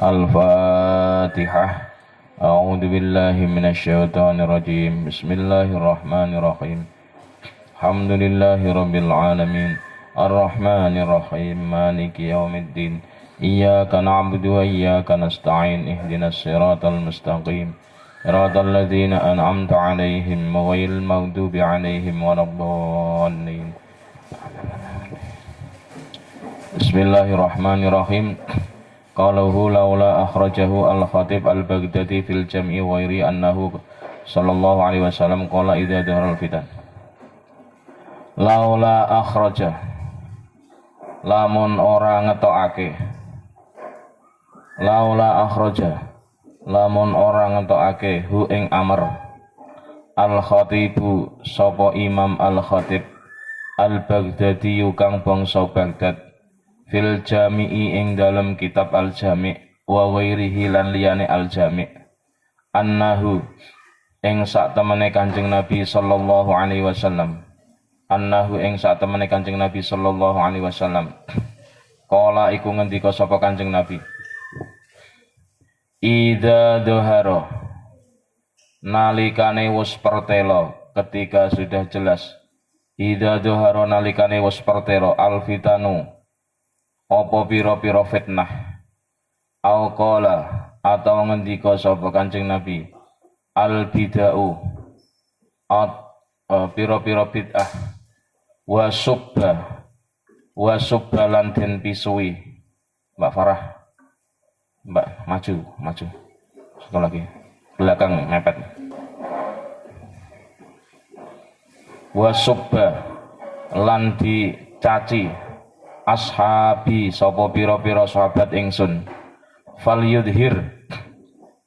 Al-Fatihah. A'udzu billahi minasyaitonir rajim. Bismillahirrahmanirrahim. Alhamdulillahirabbil alamin. Arrahmanir rahim. Maliki yaumiddin. Iyyaka na'budu wa iyyaka nasta'in. Ihdinas siratal mustaqim. Siratal ladzina an'amta 'alaihim ghairil maghdubi 'alaihim waladdallin. Bismillahirrahmanirrahim. Qalahu laula akhrajahu al-Khatib al-Baghdadi fil jam'i ghairi annahu sallallahu alaihi wasallam qala idza dhaharal fitan. Laula akhraja, lamun ora ngetokake. Laula akhraja, lamun ora ngetokake hu ing amr. Al-Khatibu sapa Imam Al-Khatib al-Baghdadi kang bangsa Baghdad. Fil jami'i ing dalam kitab al-jami' wa ghairihi lan liyane al-jami' annahu ing sak temene Kanjeng Nabi sallallahu alaihi wasallam annahu ing sak temene Kanjeng Nabi sallallahu alaihi wasallam qala iku ngendika sapa Kanjeng Nabi idza dhahara nalikane wis pertelo ketika sudah jelas idza dhahara nalikane wis pertelo al-fitanu apa pira-pira fitnah au qala atau ngendika sapa Kanjeng Nabi al bid'ah pira-pira bid'ah wa subba lan den pisui. Mbak Farah, Mbak maju satu lagi belakang mepet. Wa subba lan dicaci ashabi sapa pira-pira sahabat ingsun fal yudhir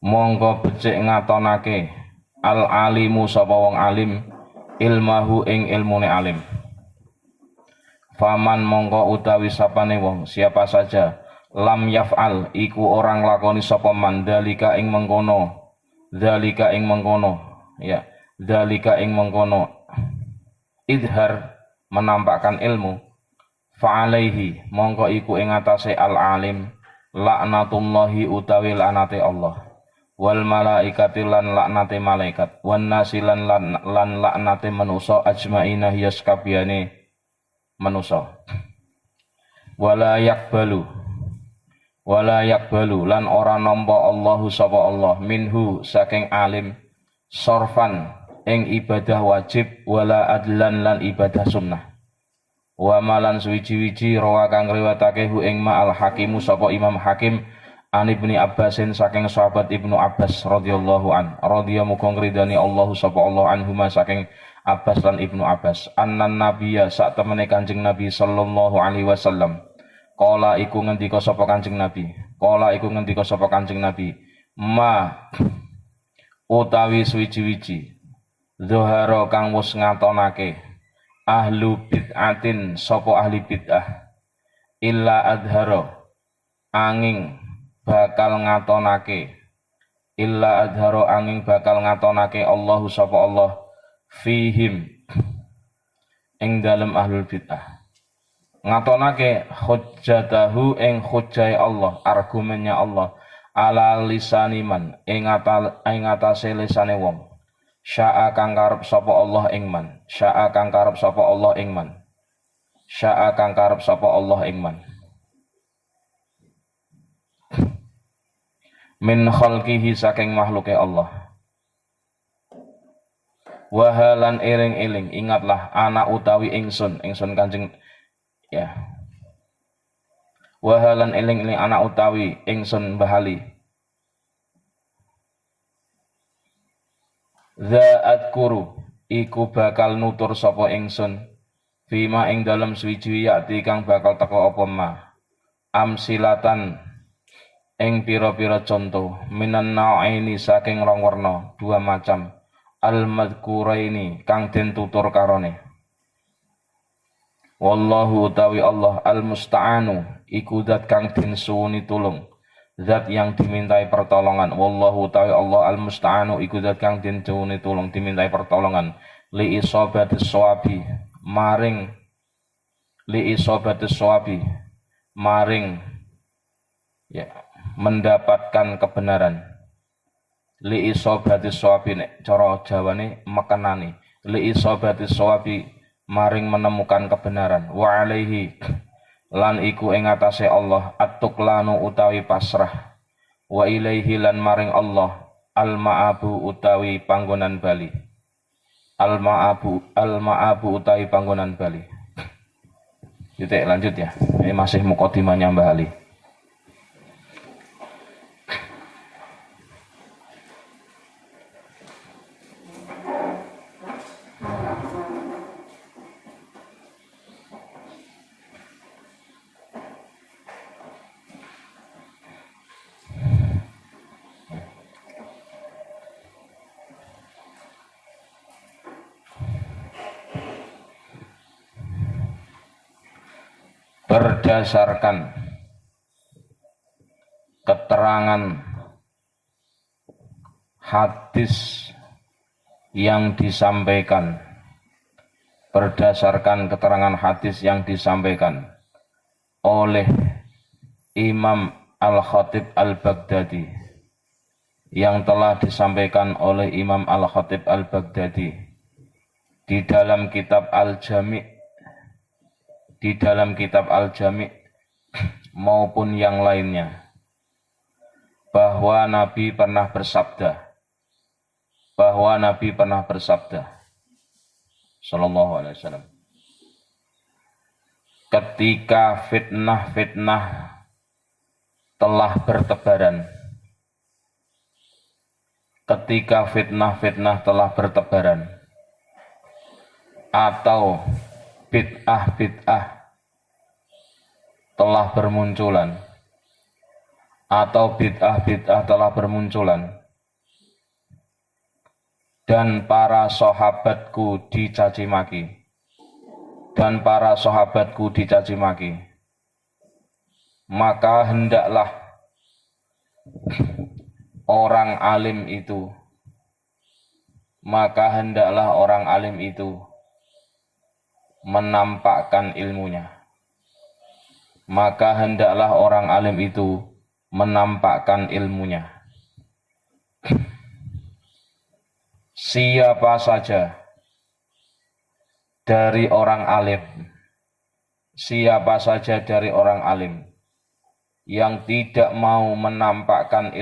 mongko becik ngatonake al alimu sapa wong alim ilmahu ing ilmune alim faman mongko utawi sapane wong siapa saja lam yaf'al iku orang lakoni sapa man dalika ing mengkono idhar menampakkan ilmu fa'alaihi mongko iku ing atase al-alim laknatullahi utawi laknate Allah wal malaikati lan laknate malaikat wan nasilan lan laknate manusa ajmaina hiya sakabehane manusa wala yakbalu lan ora nampa Allahu sapa Allah minhu saking alim sorfan ing ibadah wajib wala adlan lan ibadah sunnah wa malan suwiji-wiji rawa kang riwayatake hu ing ma'al hakimu sapa Imam Hakim an Ibnu Abbasin saking sahabat Ibnu Abbas radhiyallahu an radhiya muga ngridani Allah sapa Allah anhuma saking Abbas lan Ibnu Abbas annan nabiyya sak temene Kanjeng Nabi sallallahu alaihi wasallam qala iku ngendika sapa Kanjeng Nabi ma utawi suwiji-wiji zuhara kang wis ngatonake ahlu bid'atin sopo ahli bid'ah illa adharo angin bakal ngatonake Allahu sopo Allah fihim ing dalem ahlul bid'ah ngatonake hujjatahu ing hujjai Allah argumennya Allah ala lisaniman ing atase lisane wong sya'a kang karep sapa Allah ing man min khalqihi saking makhluke Allah wahalan iring-iling ingatlah anak utawi ingsun Kanjeng ya wahalan iling-iling anak utawi ingsun bahali Za'at kuru iku bakal nutur sapa ingsun fima ing dalem swiji yakti kang bakal teka apa ma amsilatan ing pira-pira contoh minan na'ini saking rong werna dua macam al madhkuraini kang den tutur karone wallahu utawi Allah al musta'anu iku zat kang den suwuni tulung, zat yang dimintai pertolongan. Wallahu ta'ala Allah al-musta'anu iku zat kang den suwuni tulung, dimintai pertolongan. Li isobatis shawabi maring ya mendapatkan kebenaran. Li isobatis shawabi nek cara Jawane mekenani. Li isobatis shawabi maring menemukan kebenaran. Wa alaihi lan iku ing atase Allah at-tuqlanu utawi pasrah. Wa ilaihi lan maring Allah al-ma'abu utawi panggonan bali. Al-ma'abu utawi panggonan bali. Titik, lanjut ya. Ini masih mukadimahnya Mbah Ali. Berdasarkan keterangan hadis yang disampaikan, oleh Imam Al-Khatib Al-Baghdadi, yang telah disampaikan oleh Imam Al-Khatib Al-Baghdadi di dalam kitab Al-Jami' maupun yang lainnya, bahwa Nabi pernah bersabda sallallahu alaihi wasallam, ketika fitnah-fitnah telah bertebaran atau bid'ah telah bermunculan dan para sahabatku dicaci maki, maka hendaklah orang alim itu menampakkan ilmunya. Siapa saja dari orang alim yang tidak mau menampakkan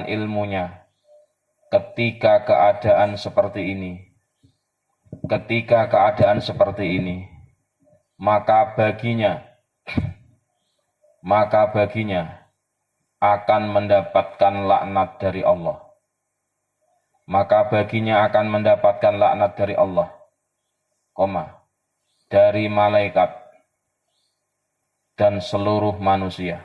ilmunya, ketika keadaan seperti ini, maka baginya akan mendapatkan laknat dari Allah, dari malaikat dan seluruh manusia.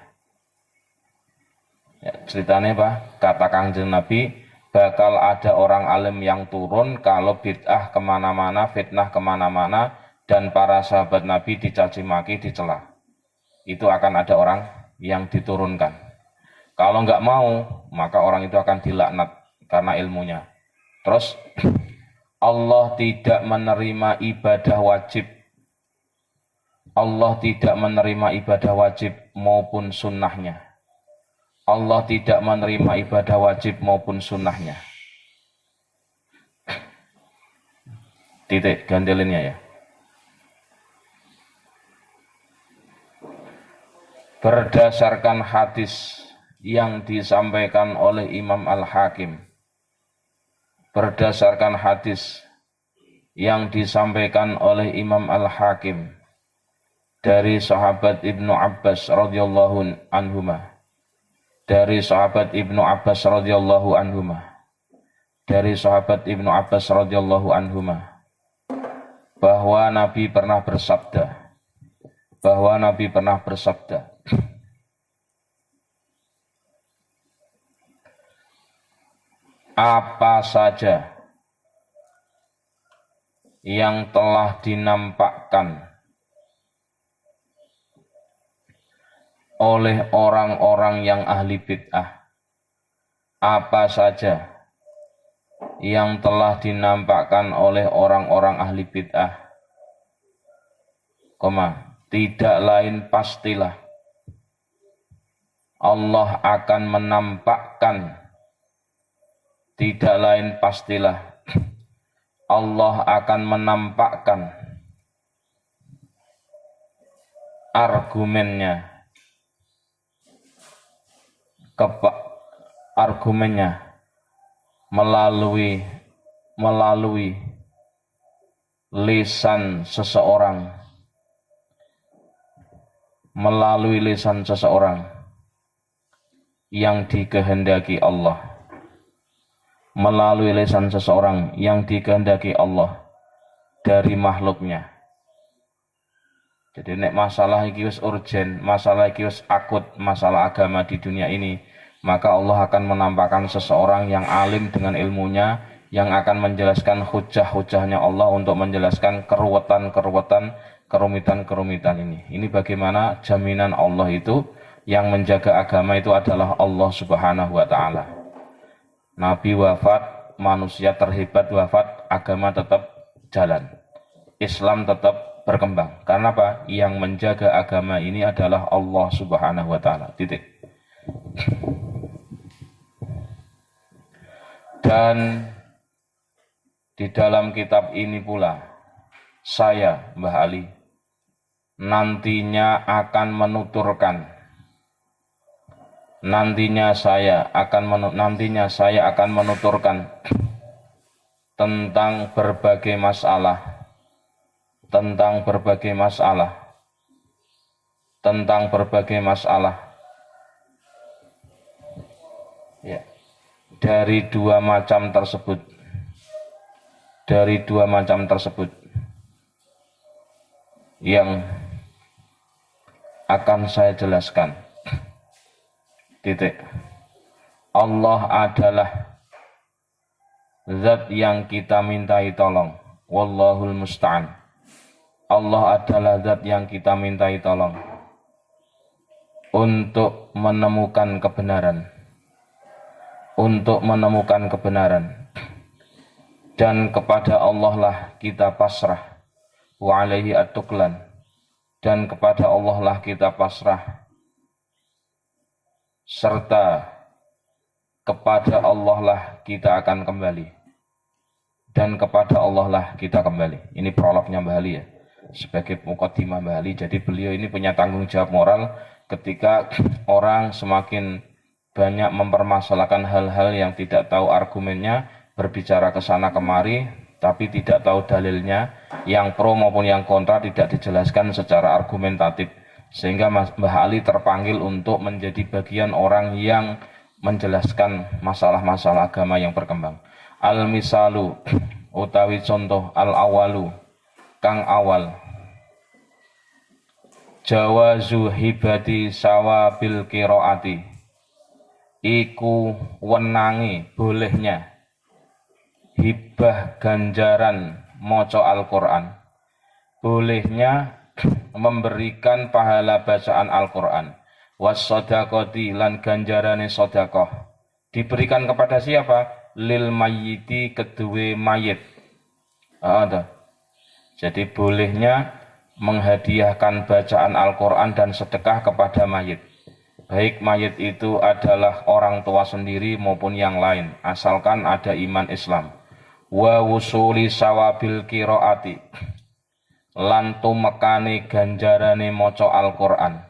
Ya, ceritanya apa? Kata Kanjeng Nabi, bakal ada orang alim yang turun kalau bid'ah kemana-mana, fitnah kemana-mana, dan para sahabat Nabi dicaci maki, dicela. Itu akan ada orang yang diturunkan. Kalau nggak mau, maka orang itu akan dilaknat karena ilmunya. Terus Allah tidak menerima ibadah wajib maupun sunnahnya. Titik, gandelinnya ya. Berdasarkan hadis yang disampaikan oleh Imam Al-Hakim, dari sahabat Ibnu Abbas radhiyallahu anhuma, bahwa Nabi pernah bersabda, apa saja yang telah dinampakkan oleh orang-orang yang ahli bid'ah. Apa saja yang telah dinampakkan oleh orang-orang ahli bid'ah, tidak lain pastilah Allah akan menampakkan, tidak lain pastilah Allah akan menampakkan argumennya melalui lisan seseorang, yang dikehendaki Allah, melalui lisan seseorang yang dikehendaki Allah dari makhluknya. Jadi nek masalah iki wis urgen, masalah iki wis akut, masalah agama di dunia ini, maka Allah akan menampakkan seseorang yang alim dengan ilmunya, yang akan menjelaskan hujah-hujahnya Allah untuk menjelaskan keruwetan-keruwetan, kerumitan-kerumitan ini. Ini bagaimana jaminan Allah itu, yang menjaga agama itu adalah Allah Subhanahu wa Ta'ala. Nabi wafat, manusia terhebat wafat, agama tetap jalan, Islam tetap berkembang. Karena apa? Yang menjaga agama ini adalah Allah Subhanahu wa Ta'ala. Titik. Dan di dalam kitab ini pula saya, Mbah Ali, nantinya saya akan menuturkan tentang berbagai masalah ya, dari dua macam tersebut yang akan saya jelaskan. Titik. Allah adalah zat yang kita mintai tolong. Wallahul musta'an. Allah adalah zat yang kita mintai tolong untuk menemukan kebenaran. Dan kepada Allah lah kita pasrah. Wa alaihi at-tuklan. Dan kepada Allah lah kita pasrah, serta kepada Allah lah kita akan kembali, dan kepada Allah lah kita kembali. Ini prolognya Mbah Ali ya, sebagai mukaddimah Mbah Ali. Jadi beliau ini punya tanggung jawab moral ketika orang semakin banyak mempermasalahkan hal-hal yang tidak tahu argumennya, berbicara ke sana kemari tapi tidak tahu dalilnya, yang pro maupun yang kontra tidak dijelaskan secara argumentatif, sehingga Mbah Ali terpanggil untuk menjadi bagian orang yang menjelaskan masalah-masalah agama yang berkembang. Al-misalu utawi contoh, al-awalu kang awal, jawazu hibati sawabil qiraati, iku wenangi bolehnya hibah ganjaran maca Al-Quran, bolehnya memberikan pahala bacaan Al-Quran, was-sodakoti lan ganjarane sodakoh, diberikan kepada siapa? Lil mayyiti, kedue mayit. Jadi bolehnya menghadiahkan bacaan Al-Quran dan sedekah kepada mayit, baik mayit itu adalah orang tua sendiri maupun yang lain, asalkan ada iman Islam. Wa wusuli sawabil qiraati, lan tumekane ganjarane maca Al-Qur'an.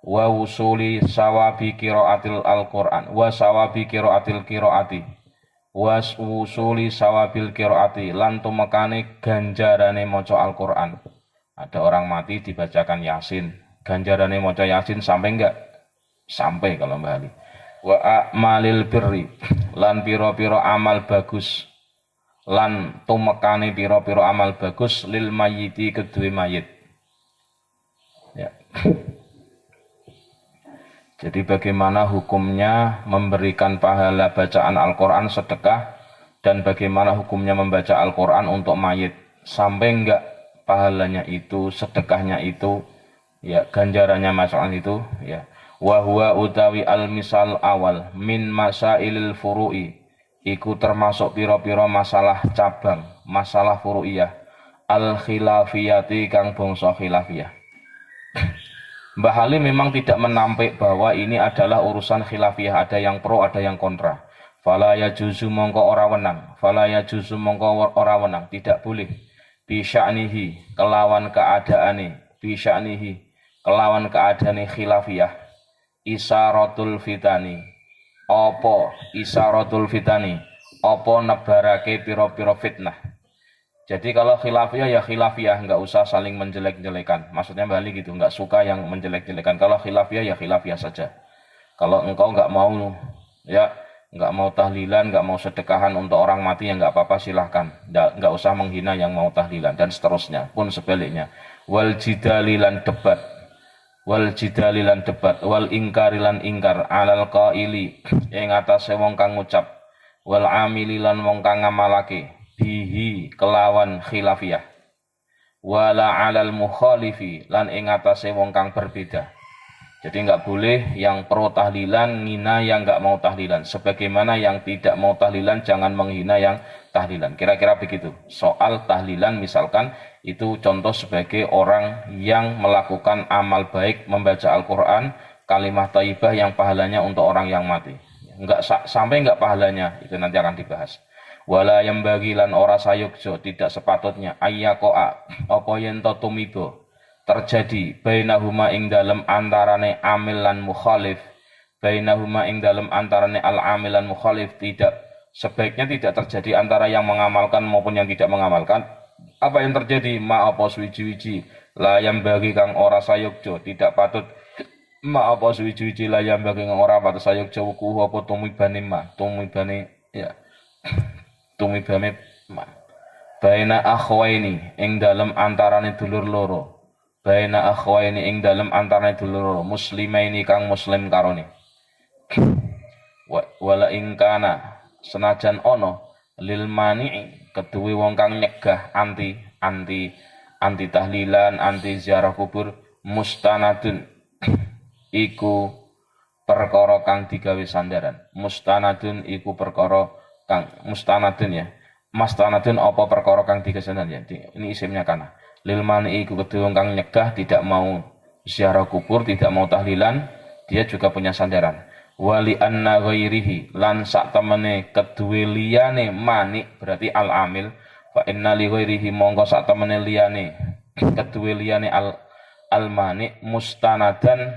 Wa wusuli sawabi qiraatil Al-Qur'an, wa sawabi qiraatil qiraati, wa wusuli sawabil qiraati, lan tumekane ganjarane maca Al-Qur'an. Ada orang mati dibacakan Yasin, ganjarane maca Yasin sampai enggak? Sampai kalau Mbah Ali. Wa a'malil birri, lan piro-piro amal bagus, lan tumekane piro-piro amal bagus lil mayyiti, kedue mayit. Ya. Jadi bagaimana hukumnya memberikan pahala bacaan Al-Quran sedekah, dan bagaimana hukumnya membaca Al-Quran untuk mayit. sampai enggak pahalanya itu, sedekahnya itu, ya ganjarannya masalah itu, ya. Wa huwa utawi al misal awal min masailil furu'i, iku termasuk pira-pira masalah cabang, masalah furu'iyah, al khilafiyati kang bangsa khilafiyah. Mbah Halim memang tidak menampik bahwa ini adalah urusan khilafiyah, ada yang pro, ada yang kontra. Fala yajuzu mongko ora wenang, fala yajuzu mongko ora wenang, tidak boleh. Bi sya'nihi kelawan keadaane, bi sya'nihi kelawan keadaane khilafiyah. Isaratul fitani. Apa isaratul fitani? Apa nebarake pira-pira fitnah. Jadi kalau khilafiyah ya khilafiyah, nggak usah saling menjelek-jelekan. Maksudnya Bali gitu, nggak suka yang menjelek-jelekan. Kalau khilafiyah ya khilafiyah saja. Kalau engkau nggak mau, ya nggak mau tahlilan, nggak mau sedekahan untuk orang mati, ya nggak apa-apa, silahkan. Nggak usah menghina yang mau tahlilan dan seterusnya. Pun sebaliknya. Wal jidalilan debat, wal jidalilan debat, wal ingkarilan ingkar, alal qaili, yang atas wong kang ngucap, wal amililan wong kang ngamalake. Bihi kelawan khilafiyah, wala alal mukhalifi lan ing atase wong kang berbeda. Jadi enggak boleh yang pro tahlilan ngina yang enggak mau tahlilan, sebagaimana yang tidak mau tahlilan jangan menghina yang tahlilan. Kira-kira begitu. Soal tahlilan misalkan itu contoh sebagai orang yang melakukan amal baik, membaca Al-Qur'an, kalimat thayyibah yang pahalanya untuk orang yang mati. Enggak sampai enggak pahalanya, itu nanti akan dibahas. Wala yang bagilan ora sayukjo, tidak sepatutnya ayyakoa apa yen to tumibo terjadi bainahuma ing dalem antarane amil lan mukhalif, bainahuma ing dalem antarane al amil lan mukhalif, tidak sebaiknya tidak terjadi antara yang mengamalkan maupun yang tidak mengamalkan. Apa yang terjadi? Ma apa suwiji-wiji la yang bagi kang ora sayukjo, tidak patut. Ma apa suwiji-wiji la yang bagi kang ora patut sayukjo wuku apa tumibane ma tumibane, ya tumibame baina akhwaini ing dalem antarane dulur loro, baina akhwaini ing dalem antarane dulur loro, muslimaini kang muslim karone. Wala ing kana senajan ono lil mani'i keduwe wong kang nyegah anti tahlilan, anti ziarah kubur, mustanadun iku perkara kang digawe sandaran. Mustanadun iku perkara kang mustanadun, ya. Mustanadun apa perkara kang digesandan, ya. Ini isimnya kana. Lil mani iku kedua kang nyegah tidak mau ziarah kubur, tidak mau tahlilan, dia juga punya sandaran. Wali anna ghairihi lan sak temene kedue liyane mani berarti al amil, fa inna li ghairihi mongko sak temene liyane kedue liyane al mani mustanadan,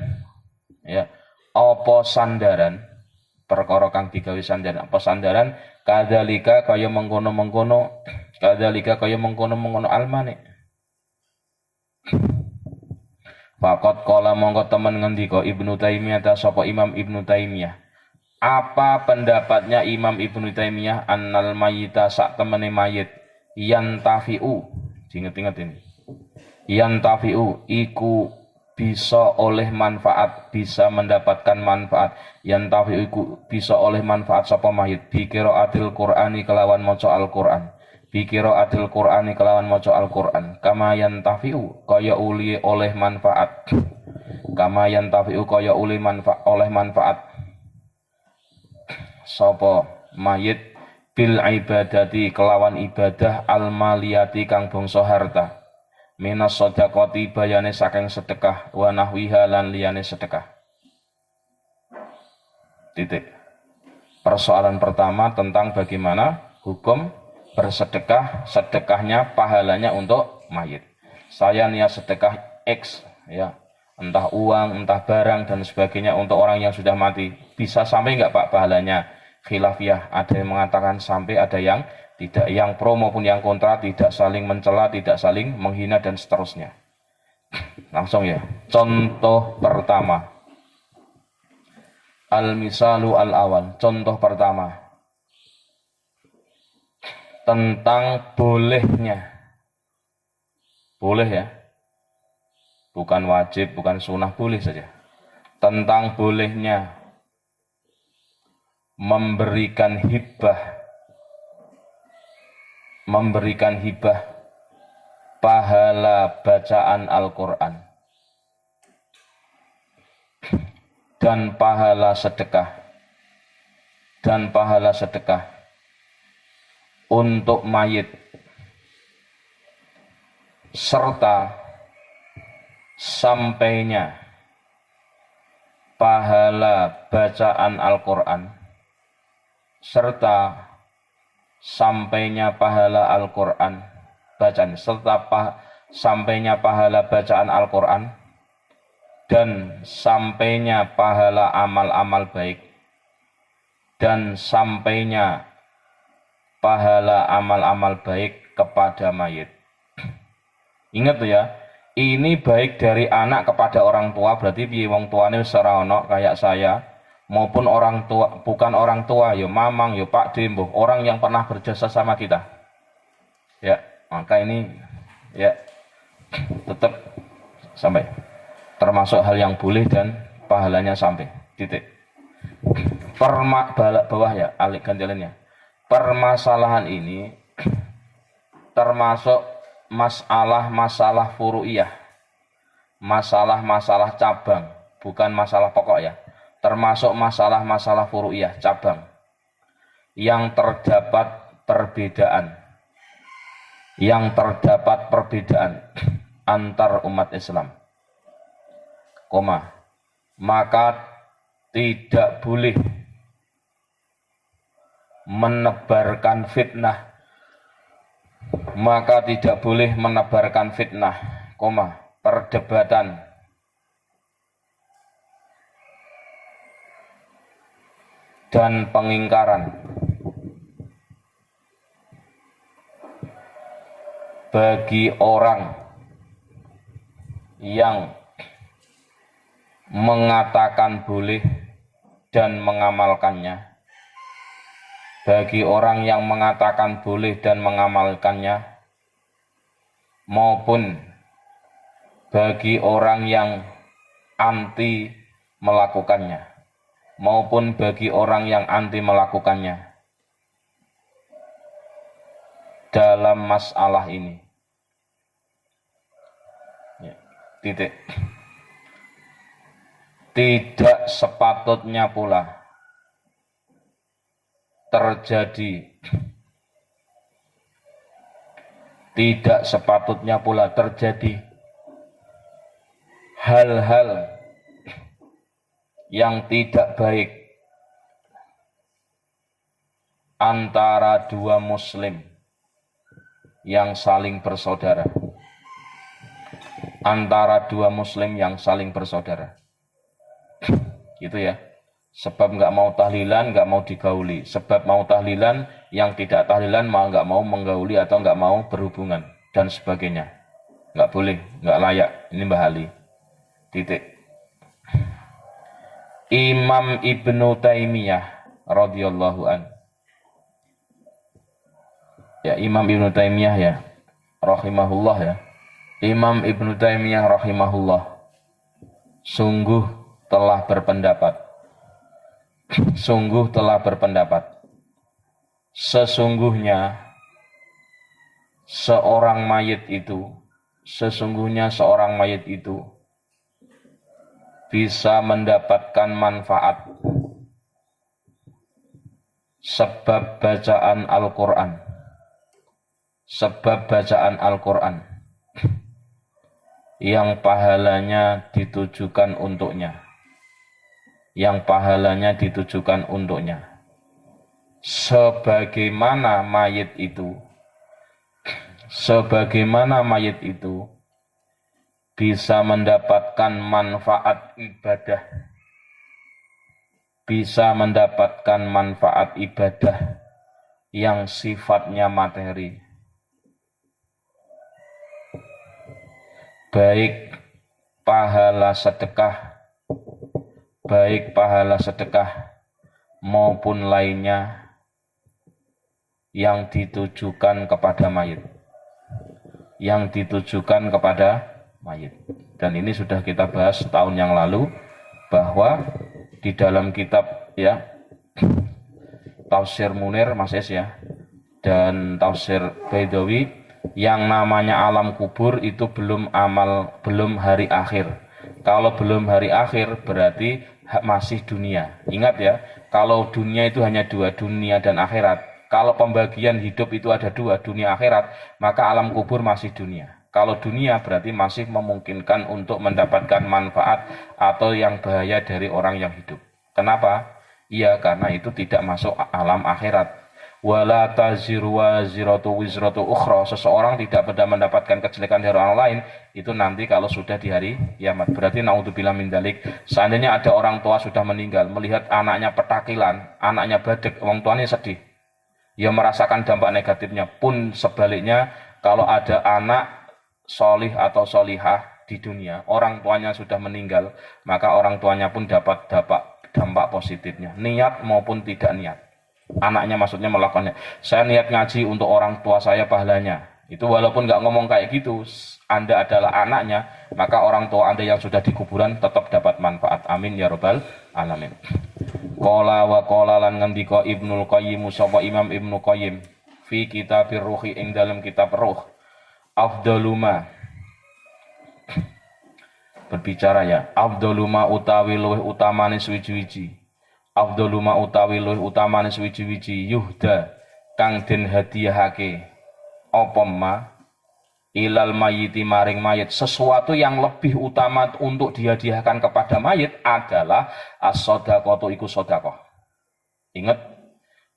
ya, apa sandaran, perkara kang digawe sandaran, apa sandaran, kadzalika kaya mengkono-mengkono, kadzalika kaya mengkono-mengkono almane. Faqat qala mongko temen ngendika Ibnu Taimiyah ta sapa Imam Ibnu Taimiyah. Apa pendapatnya Imam Ibnu Taimiyah? Annal mayyita sak temene mayit yantafi'u, diinget-inget ini. Yantafi'u iku bisa oleh manfaat, bisa mendapatkan manfaat. Yantafi'u iku bisa oleh manfaat sapa mayit bi qiraatil Qur'ani kelawan maca Al-Qur'an. Bi qiraatil Qur'ani kelawan maca Al-Qur'an. Kama yantafi'u kaya uli oleh manfaat. Kama yantafi'u kaya uli oleh manfaat sapa mayit bil ibadati kelawan ibadah al maliyati kang bangsa harta. Minas sedekati bayane saking sedekah, wa nahwiha lan liyane sedekah. Titik. Persoalan pertama tentang bagaimana hukum bersedekah, sedekahnya pahalanya untuk mayit. Saya niat sedekah X, ya, entah uang, entah barang dan sebagainya untuk orang yang sudah mati. Bisa sampai enggak Pak pahalanya? Khilafiyah, ada yang mengatakan sampai, ada yang tidak, yang pro maupun yang kontra, tidak saling mencela, tidak saling menghina dan seterusnya. Langsung ya. Contoh pertama. Al-misalu al-awal. Contoh pertama. Tentang bolehnya. Boleh ya. Bukan wajib, bukan sunnah, boleh saja. Tentang bolehnya memberikan hibah pahala bacaan Al-Quran dan pahala sedekah untuk mayit serta sampainya pahala bacaan Al-Quran serta sampainya pahala Al-Quran bacaan serta sampainya pahala bacaan Al-Quran dan sampainya pahala amal-amal baik dan sampainya pahala amal-amal baik kepada mayit. Ingat tuh ya, ini baik dari anak kepada orang tua, berarti piye wong tuane wis ora ono kayak saya, maupun orang tua, bukan orang tua, ya mamang, ya Pak Dembo, orang yang pernah berjasa sama kita. Ya, maka ini ya tetap sampai termasuk hal yang boleh dan pahalanya sampai titik. Bawah ya, alik ganjalannya. Permasalahan ini termasuk masalah furu'iyah, masalah cabang, bukan masalah pokok ya. Termasuk masalah furu'iyah, cabang yang terdapat perbedaan antar umat Islam. Maka tidak boleh menebarkan fitnah, perdebatan dan pengingkaran bagi orang yang mengatakan boleh dan mengamalkannya, maupun bagi orang yang anti melakukannya, dalam masalah ini. Ya, titik. Tidak sepatutnya pula terjadi hal-hal yang tidak baik antara dua muslim yang saling bersaudara. Gitu ya. Sebab nggak mau tahlilan, nggak mau digauli. Sebab mau tahlilan, yang tidak tahlilan nggak mau menggauli atau nggak mau berhubungan dan sebagainya. Nggak boleh, nggak layak. Ini Mbah Ali. Titik. Imam Ibnu Taimiyah radhiyallahu an. Ya, Imam Ibnu Taimiyah ya, rahimahullah ya. Imam Ibnu Taimiyah rahimahullah sungguh telah berpendapat sesungguhnya seorang mayit itu bisa mendapatkan manfaat sebab bacaan Al-Quran yang pahalanya ditujukan untuknya. Sebagaimana mayit itu bisa mendapatkan manfaat ibadah yang sifatnya materi, baik pahala sedekah maupun lainnya yang ditujukan kepada mayit. Dan ini sudah kita bahas tahun yang lalu, bahwa di dalam kitab ya Tafsir Munir Mas Es ya, dan Tafsir Baidawi Yang namanya alam kubur itu belum hari akhir. Kalau belum hari akhir berarti masih dunia. Ingat ya, kalau dunia itu hanya dua, dunia dan akhirat. Kalau pembagian hidup itu ada dua, dunia akhirat, maka alam kubur masih dunia. Kalau dunia berarti masih memungkinkan untuk mendapatkan manfaat atau yang bahaya dari orang yang hidup. Kenapa? Iya, karena itu tidak masuk alam akhirat. Wala taziru waziratu wizratu ukhra, seseorang tidak pada mendapatkan kejelekan dari orang lain itu nanti kalau sudah di hari kiamat. Berarti naudzubillah min dzalik, seandainya ada orang tua sudah meninggal melihat anaknya petakilan, anaknya badek, orang tuanya sedih, ya merasakan dampak negatifnya. Pun sebaliknya, kalau ada anak solih atau solihah di dunia, orang tuanya sudah meninggal, maka orang tuanya pun dapat dampak positifnya, niat maupun tidak niat. Anaknya maksudnya melakukannya. Saya niat ngaji untuk orang tua saya pahalanya. Itu walaupun nggak ngomong kayak gitu, Anda adalah anaknya, maka orang tua Anda yang sudah di kuburan tetap dapat manfaat. Amin ya robbal alamin. Qala wa qala lan ngendika Ibnul Qayyim sapa Imam Ibnu Qayyim fi kitabir ruhi ing dalam kitab ruh. Afdaluma berbicara ya, afdaluma utawi luwih utamane suwi-wiji. Afdaluma utawi luwih utamane suwi-wiji yuhda kang den hadiyahake apa ma ilal mayiti maring mayit. Sesuatu yang lebih utama untuk dihadiahkan kepada mayit adalah as-shadaqatu iku sedekah. Ingat,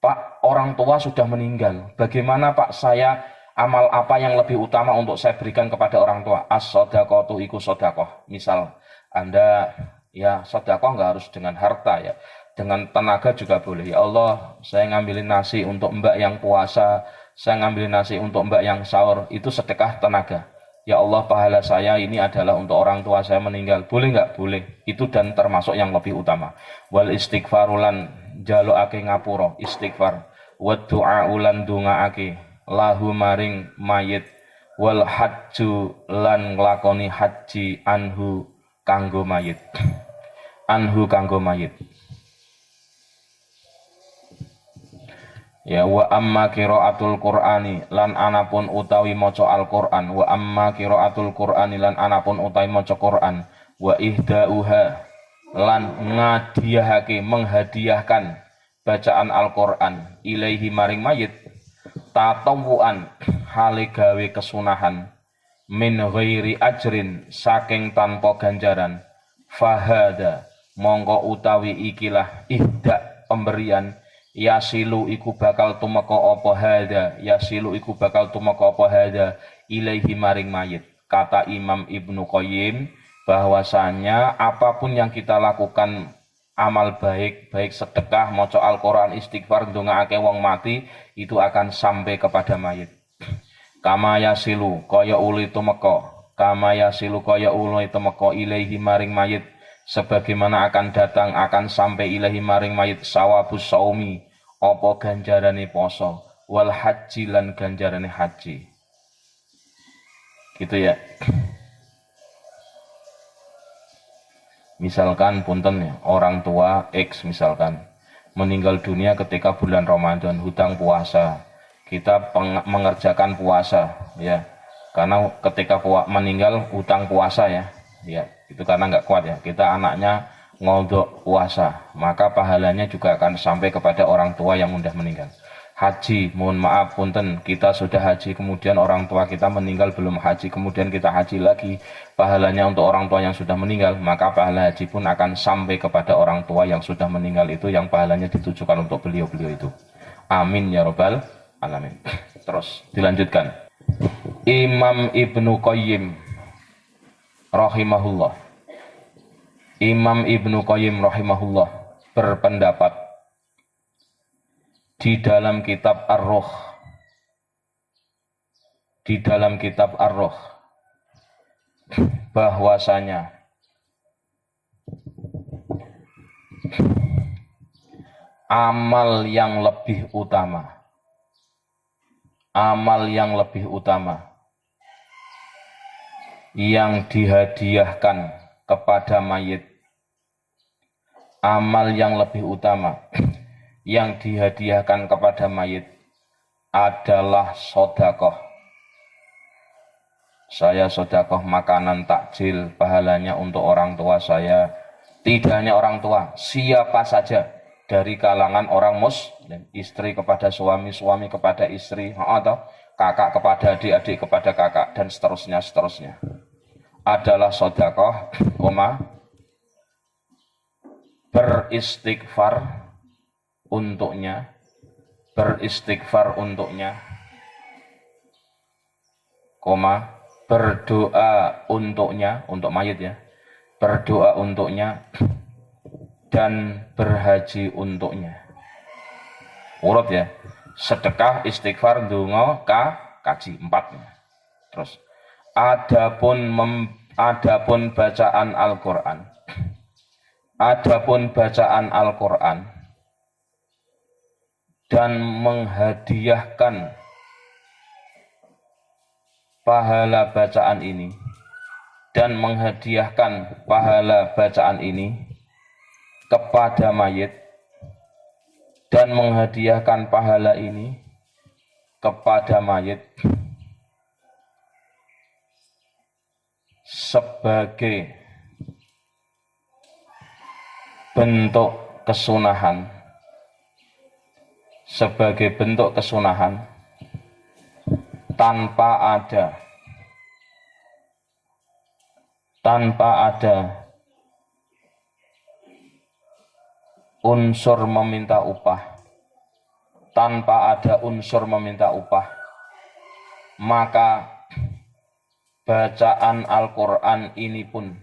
Pak, orang tua sudah meninggal. Bagaimana Pak, saya amal apa yang lebih utama untuk saya berikan kepada orang tua? As-shadaqatu iku sedekah. Misal Anda ya sedekah enggak harus dengan harta ya. Dengan tenaga juga boleh. Ya Allah, saya ngambilin nasi untuk mbak yang puasa, saya ngambilin nasi untuk mbak yang sahur, itu sedekah tenaga. Ya Allah, pahala saya ini adalah untuk orang tua saya meninggal. Boleh nggak? Boleh. Itu dan termasuk yang lebih utama. Wal istighfarulan jalukake ngapura, istighfar. Wa du'aulan dungaake lahu maring mayit. Wal hajju lan nglakoni haji anhu kanggo mayit. Anhu kanggo mayit. Ya wa amma qiraatul Qur'ani lan anapun utawi maca Al-Qur'an, wa amma qiraatul Qur'ani lan anapun utawi maca Qur'an, wa ihdauha lan ngadiyahake menghadiahkan bacaan Al-Qur'an ilaihi maring mayit tatawuan hale gawe kesunahan min ghairi ajrin saking tanpa ganjaran fahada mongko utawi ikilah ihda pemberian yasilu iku bakal tumeka apa hada yasilu iku bakal tumeka apa hada ilaihi maring mayit. Kata Imam Ibnu Qayyim bahwasanya apapun yang kita lakukan amal baik, baik sedekah, maca Al-Qur'an, istighfar, ndongaake wong mati, itu akan sampai kepada mayit. Kama yasilu kaya uli tumeka, kama yasilu kaya uli tumeka ilaihi maring mayit, sebagaimana akan datang akan sampai ilahi maring mayit sawabus saumi apa ganjarane poso wal haji lan ganjarane haji. Gitu ya. Misalkan punten ya, orang tua X misalkan meninggal dunia ketika bulan Ramadan, hutang puasa. Kita mengerjakan puasa ya. Karena ketika meninggal hutang puasa ya. Ya, itu karena nggak kuat ya, kita anaknya ngodok puasa, maka pahalanya juga akan sampai kepada orang tua yang sudah meninggal. Haji, mohon maaf punten, kita sudah haji kemudian orang tua kita meninggal belum haji, kemudian kita haji lagi, pahalanya untuk orang tua yang sudah meninggal, maka pahala haji pun akan sampai kepada orang tua yang sudah meninggal itu, yang pahalanya ditujukan untuk beliau-beliau itu. Amin ya robbal alamin. Terus dilanjutkan. Imam Ibnu Qayyim rahimahullah. Imam Ibnu Qayyim rahimahullah berpendapat di dalam kitab Ar-Ruh, di dalam kitab Ar-Ruh bahwasanya amal yang lebih utama, amal yang lebih utama yang dihadiahkan kepada mayit, amal yang lebih utama yang dihadiahkan kepada mayit adalah sedekah. saya sedekah makanan takjil, pahalanya untuk orang tua saya. Tidak hanya orang tua, siapa saja dari kalangan orang muslim, istri kepada suami, suami kepada istri, atau kakak kepada adik, adik kepada kakak, dan seterusnya, seterusnya. Adalah sedekah, beristighfar untuknya, beristighfar untuknya, berdoa untuknya, untuk mayit ya, berdoa untuknya, dan berhaji untuknya. Urut ya, sedekah, istighfar, donga, kaji, 4. Terus adapun bacaan Al-Qur'an. Adapun bacaan Al-Qur'an dan menghadiahkan pahala bacaan ini, dan menghadiahkan pahala bacaan ini kepada mayit, dan menghadiahkan pahala ini kepada mayit sebagai bentuk kesunahan, sebagai bentuk kesunahan tanpa ada unsur meminta upah, tanpa ada unsur meminta upah, maka bacaan Al-Qur'an ini pun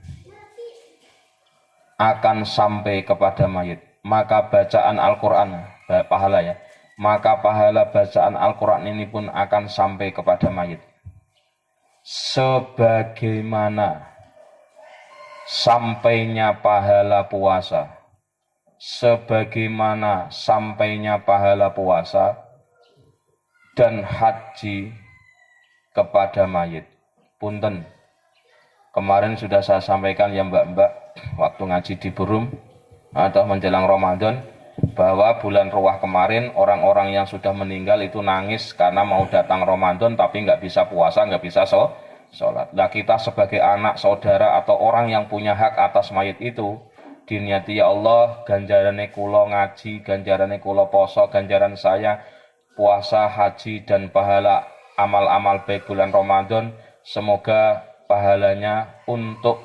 akan sampai kepada mayit. Maka bacaan Al-Qur'an, pahala ya, maka pahala bacaan Al-Qur'an ini pun akan sampai kepada mayit. Sebagaimana sampainya pahala puasa, sebagaimana sampainya pahala puasa dan haji kepada mayit. Punten, kemarin sudah saya sampaikan ya mbak-mbak, waktu ngaji di Burum atau menjelang Ramadan, bahwa bulan Ruwah kemarin orang-orang yang sudah meninggal itu nangis karena mau datang Ramadan tapi nggak bisa puasa, nggak bisa sholat. Nah kita sebagai anak, saudara atau orang yang punya hak atas mayit itu diniati, ya Allah, ganjarane kula ngaji, ganjarane kula poso, ganjaran saya puasa, haji, dan pahala amal-amal baik bulan Ramadan, semoga pahalanya untuk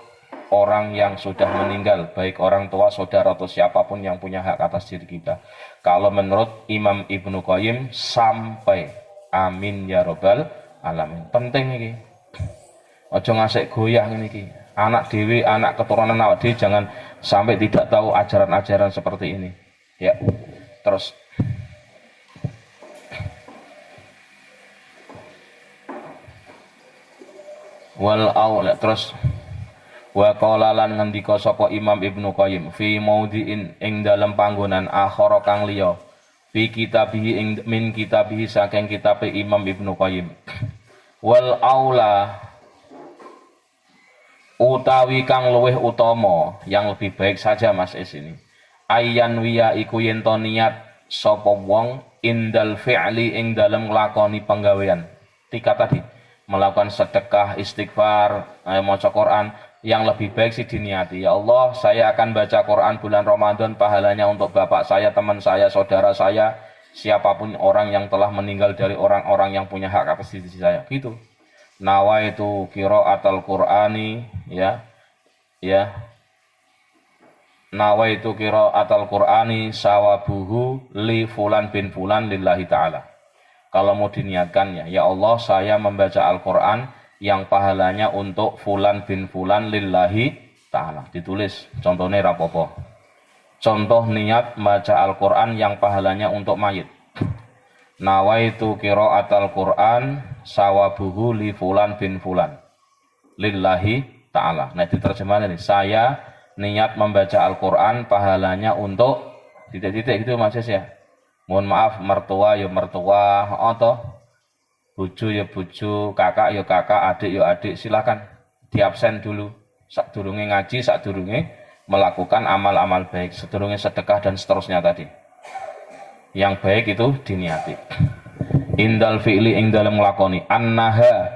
orang yang sudah meninggal, baik orang tua, saudara, atau siapapun yang punya hak atas diri kita. Kalau menurut Imam Ibnu Qayyim, sampai amin ya robbal alamin. Penting ini, ojo ngasih goyah ini. Anak dewi, anak keturunan awak dewi, jangan sampai tidak tahu ajaran-ajaran seperti ini. Ya, terus terus wa qala lan ngendika sapa Imam Ibnu Qayyim fi maudhi'in ing dalem panggonan akhara kang liya fi kitabihi ing min kitabihi saking kitabe Imam Ibnu Qayyim, wal aula utawi kang luweh utama, yang lebih baik saja Mas Is ini, ayyan wiya iku yen to niat sapa wong indal fi'li ing dalem nglakoni penggawean. Tiga tadi, melakukan sedekah, istighfar, maca Quran, yang lebih baik sih diniati, ya Allah, saya akan baca Quran bulan Ramadan, pahalanya untuk bapak saya, teman saya, saudara saya, siapapun orang yang telah meninggal dari orang-orang yang punya hak atas diri saya. Gitu. Nawaitu qiraatal Qur'ani, ya. Nawaitu qiraatal Qur'ani sawabuhu li fulan bin fulan lillahi ta'ala. Kalau mau diniatkan ya Allah, saya membaca Al-Quran yang pahalanya untuk fulan bin fulan lillahi ta'ala. Ditulis, contohnya rapopo. Contoh niat baca Al-Quran yang pahalanya untuk mayit. Nawaitu qiraatal Quran sawabuhu li fulan bin fulan lillahi ta'ala. Nah diterjemahkan ini, saya niat membaca Al-Quran pahalanya untuk titik-titik itu Mas ya. Mohon maaf, mertua ya mertua, atau bojo ya bojo, kakak ya kakak, adik ya adik, silakan diabsen dulu. Sadurunge ngaji, sadurunge melakukan amal-amal baik, sadurunge sedekah dan seterusnya tadi. Yang baik itu diniati. Indal fi'li ing dalem nglakoni, annaha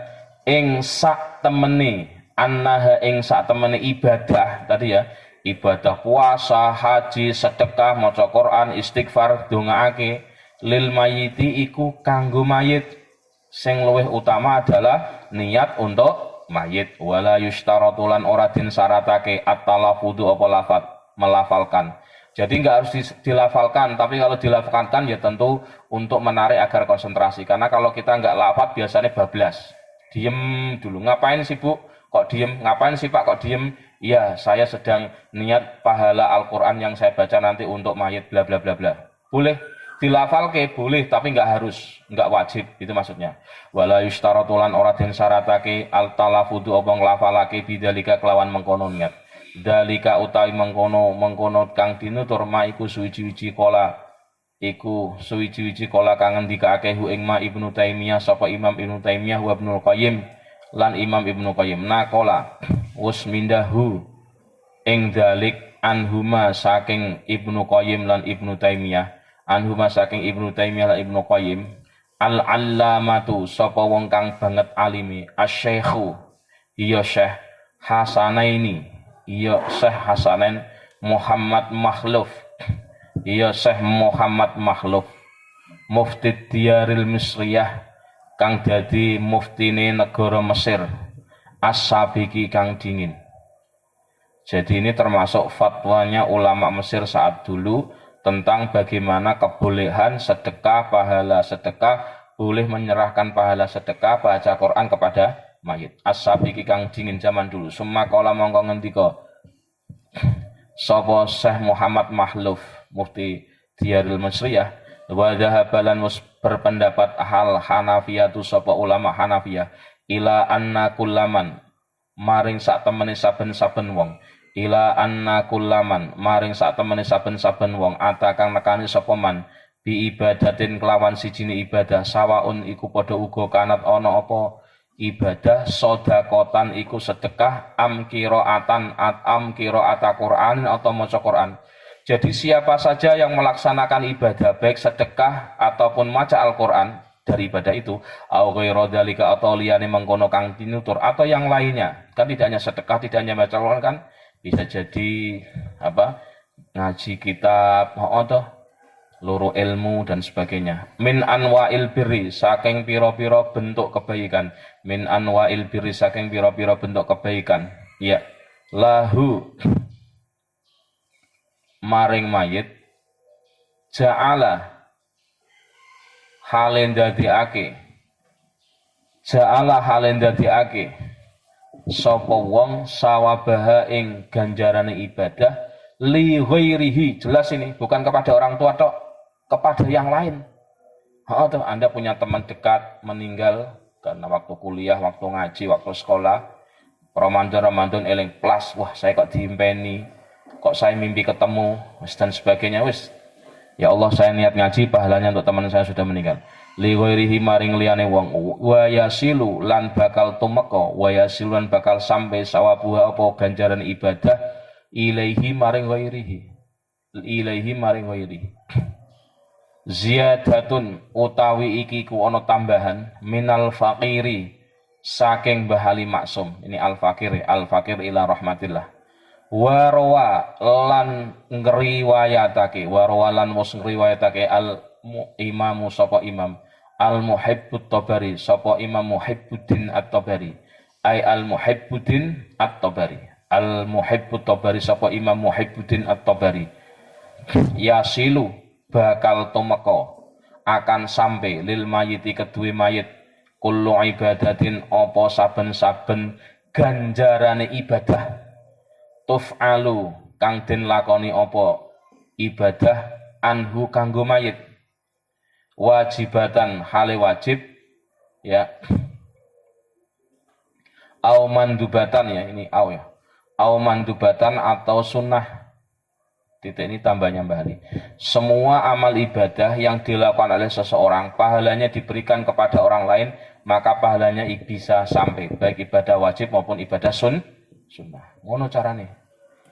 ing sak temene annaha ing sak temene ibadah tadi ya, ibadah puasa, haji, sedekah, maca Quran, istighfar, dongaake lil mayiti iku kanggo mayit. Sing luwih utama adalah niat untuk mayit. Wala yushtaratu lan ora den syaratake at-talaffudu apa lafat melafalkan. Jadi enggak harus dilafalkan, tapi kalau dilafalkan ya tentu untuk menarik agar konsentrasi. Karena kalau kita enggak lafat biasanya bablas. Diem dulu. Ngapain sih Bu? Kok diem? Ngapain sih Pak? Kok diem? Iya, saya sedang niat pahala Al-Quran yang saya baca nanti untuk mayit bla bla bla bla. Boleh dilafalke, boleh, tapi enggak harus, enggak wajib, itu maksudnya. Wala yushtaratu lan ora den syaratake al-talaffudu apa nglafalake bidzalika kelawan mengkono niat. Dalika utawi mengkono kang tinutur ma iku suwiji-wiji kola iku suwiji-wiji kola kang ngendikake hu ing ma Ibnu Taimiyah sapa Imam Ibnu Taimiyah wa Ibnu Qayyim lan Imam Ibnu Qayyim nakola wus mindahu ing dalik anhuma saking Ibnu Qayyim lan Ibnu Taimiyah anhuma saking Ibnu Taimiyah lan Ibnu Qayyim al-allamatu sapa wong kang banget alimi asy-syaikhu iya Syekh Hasanaini iya Syekh Hasanain Muhammad Makhluf iya Syekh Muhammad Makhluf mufti Diyaril Misriyah kang dadi muftine negara Mesir as-sabiki kang dingin. Jadi ini termasuk fatwanya ulama Mesir saat dulu tentang bagaimana kebolehan sedekah, pahala sedekah, boleh menyerahkan pahala sedekah baca Quran kepada mayit. As-sabiki kang dingin zaman dulu. Summa qala mongko ngendika sapa Syekh Muhammad Makhluf mufti Diyaril Misriyah wa dhahabalan berpendapat hal Hanafiyatu sapa ulama Hanafiyah ila anna kullaman maring sak temene saben-saben wong ila anna kullaman maring sak temene saben-saben wong atakang nekani sapa man bi ibadatin kelawan sijine ibadah sawaun iku padha uga kanat ana apa ibadah sedekahan iku sedekah am qiraatan am qiraata Qur'an atau maca Quran. Jadi siapa saja yang melaksanakan ibadah baik sedekah ataupun maca Al-Qur'an dari ibadah itu au ghairu dzalika atau liyane mengkono kang tinutur atau yang lainnya. Kan tidak hanya sedekah, tidak hanya maca Al-Qur'an kan bisa jadi apa? Ngaji kitab, toh loro ilmu dan sebagainya. Min anwa'il birri saking pira-pira bentuk kebaikan. Min anwa'il birri saking pira-pira bentuk kebaikan. Ya. Lahu maring mayit ja'ala halen dadiake ja'ala halen dadiake sapa wong sawabaha ing ganjarane ibadah li ghairihi. Jelas ini bukan kepada orang tua tok, kepada yang lain. Tuh, Anda punya teman dekat meninggal karena waktu kuliah, waktu ngaji, waktu sekolah, Ramadan eling plus, wah saya kok diimpeni, kok saya mimpi ketemu, dan sebagainya, wis. Ya Allah, saya niat ngaji, pahalanya untuk teman saya sudah meninggal. Li ghairihi maring liyane wong wa yasilu lan bakal tumeka wa yasilu lan bakal sampai sawabuha apa ganjaran ibadah ilaihi maring ghairihi ziyadatun utawi iki ku ana tambahan minal faqiri saking bahali maksum. Ini al-fakir ila rahmatillah. Warwa lan ngriwayatake lan mus ngriwayatake al-imamu sapa imam al-muhibbut tabari sapa imam muhibbuddin at-tabari ay al-muhibbuddin at-tabari al-muhibbut tabari sapa imam muhibbuddin at-tabari yasilu bakal tumeka akan sampai lil mayiti kedue mayit kullu ibadatin apa saben-saben ganjarane ibadah tuf'alu kang den lakoni apa ibadah anhu kanggo mayit wajibatan hale wajib ya au mandubatan ya ini au ya au mandubatan atau sunnah titik ini tambahnya Mbak Ali. Semua amal ibadah yang dilakukan oleh seseorang pahalanya diberikan kepada orang lain maka pahalanya bisa sampai baik ibadah wajib maupun ibadah sunnah. Ngono carane.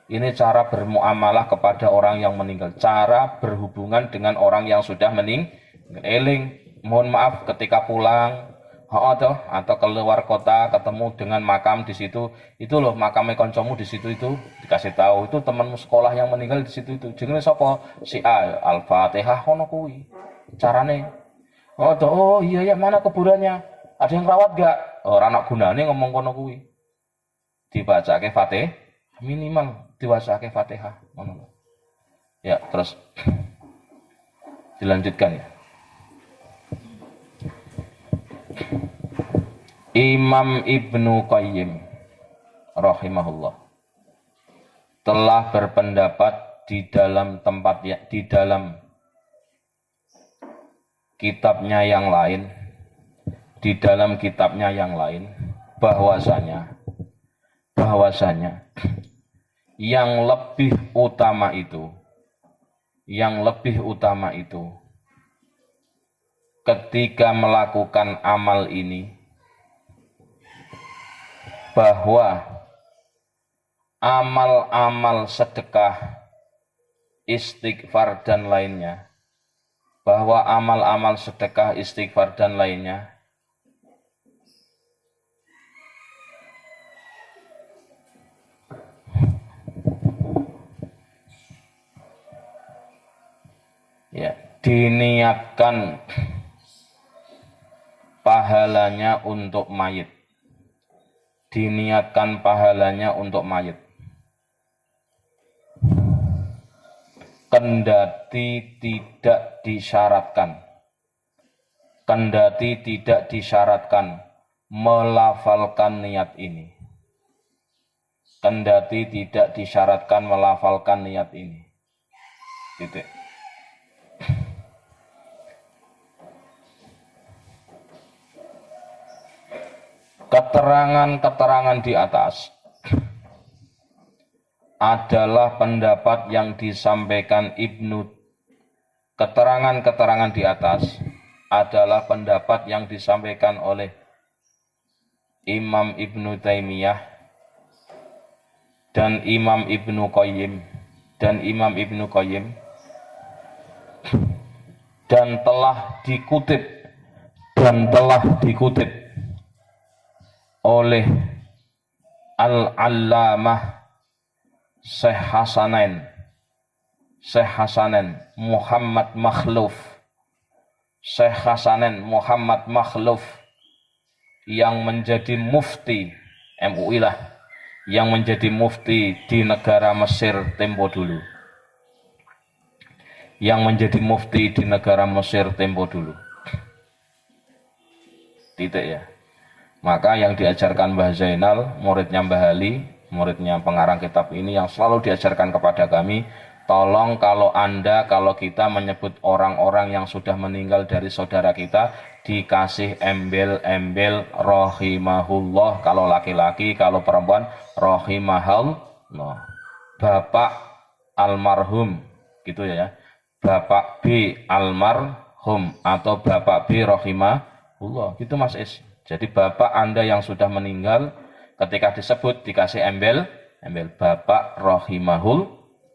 Ini cara bermuamalah kepada orang yang meninggal, cara berhubungan dengan orang yang sudah meninggal. Eling, mohon maaf ketika pulang atau keluar kota ketemu dengan makam di situ, itu loh makamnya koncomu di situ, itu dikasih tahu itu temanmu sekolah yang meninggal di situ, itu jenenge sapa, si A, Al-Fatihah ngono kuwi carane. Oh iya ya, mana kuburannya, ada yang rawat gak, ora ana gunane ngomong kono kuwi, dibacake Fatihah, minimal diwacake Fatihah ngono ya. Terus dilanjutkan ya. Imam Ibnu Qayyim rahimahullah telah berpendapat di dalam di dalam kitabnya yang lain, bahwasanya yang lebih utama itu ketika melakukan amal ini, bahwa amal-amal sedekah, istighfar dan lainnya, ya, diniatkan pahalanya untuk mayit. Kendati tidak disyaratkan melafalkan niat ini. Titik. Keterangan-keterangan di atas adalah pendapat yang disampaikan oleh Imam Ibnu Taimiyah dan Imam Ibnu Qayyim dan telah dikutip oleh Al-Allamah Syekh Hasanen Muhammad Makhluf yang menjadi mufti MUI yang menjadi mufti di negara Mesir tempo dulu. Titik ya. Maka yang diajarkan Mbah Zainal, muridnya Mbah Ali, muridnya pengarang kitab ini, yang selalu diajarkan kepada kami, tolong kalau kita menyebut orang-orang yang sudah meninggal dari saudara kita, dikasih embel-embel rahimahullah kalau laki-laki, kalau perempuan rahimahullah. Bapak almarhum gitu ya. Bapak B almarhum atau Bapak B rahimahullah. Gitu Mas Is. Jadi bapak Anda yang sudah meninggal, ketika disebut dikasih embel Bapak rahimahul,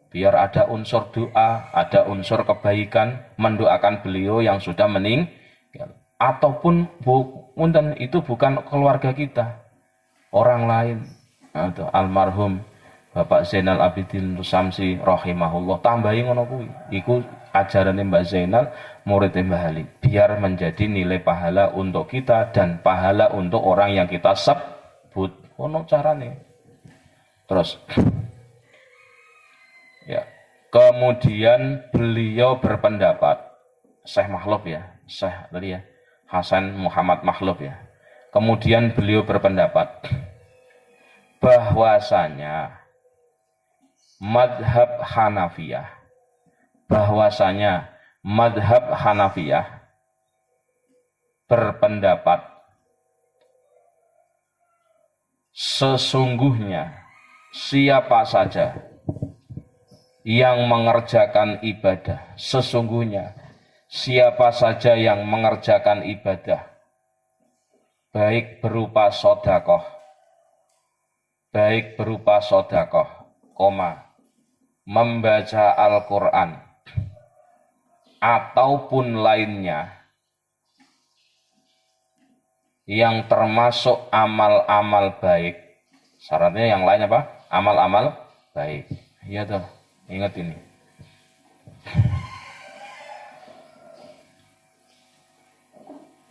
biar ada unsur doa, ada unsur kebaikan, mendoakan beliau yang sudah meninggal. Ataupun itu bukan keluarga kita, orang lain, atau almarhum Bapak Zainal Abidin Samsi rahimahullah, tambahi ngono kuwi. Iku ajaran Mbak Zainal, murid Mbah Ali, biar menjadi nilai pahala untuk kita dan pahala untuk orang yang kita sebut. Ono carane. Terus ya, kemudian beliau berpendapat, Syekh Makhluf ya, Syekh tadi ya, Hasan Muhammad Makhluf ya. Kemudian beliau berpendapat bahwasanya madhab Hanafiyah berpendapat sesungguhnya siapa saja yang mengerjakan ibadah, baik berupa sodakoh, membaca Al-Quran, ataupun lainnya, yang termasuk amal-amal baik. Syaratnya yang lain apa? Amal-amal baik. Iya tuh, ingat ini.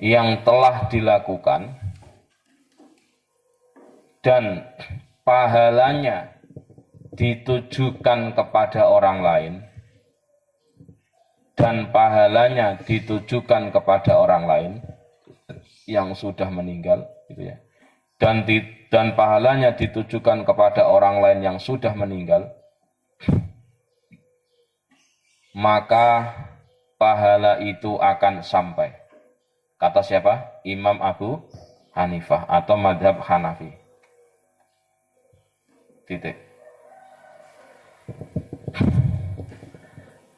Yang telah dilakukan dan pahalanya ditujukan kepada orang lain, dan pahalanya ditujukan kepada orang lain yang sudah meninggal, gitu ya. Dan pahalanya ditujukan kepada orang lain yang sudah meninggal, maka pahala itu akan sampai. Kata siapa? Imam Abu Hanifah atau madhab Hanafi. Titik.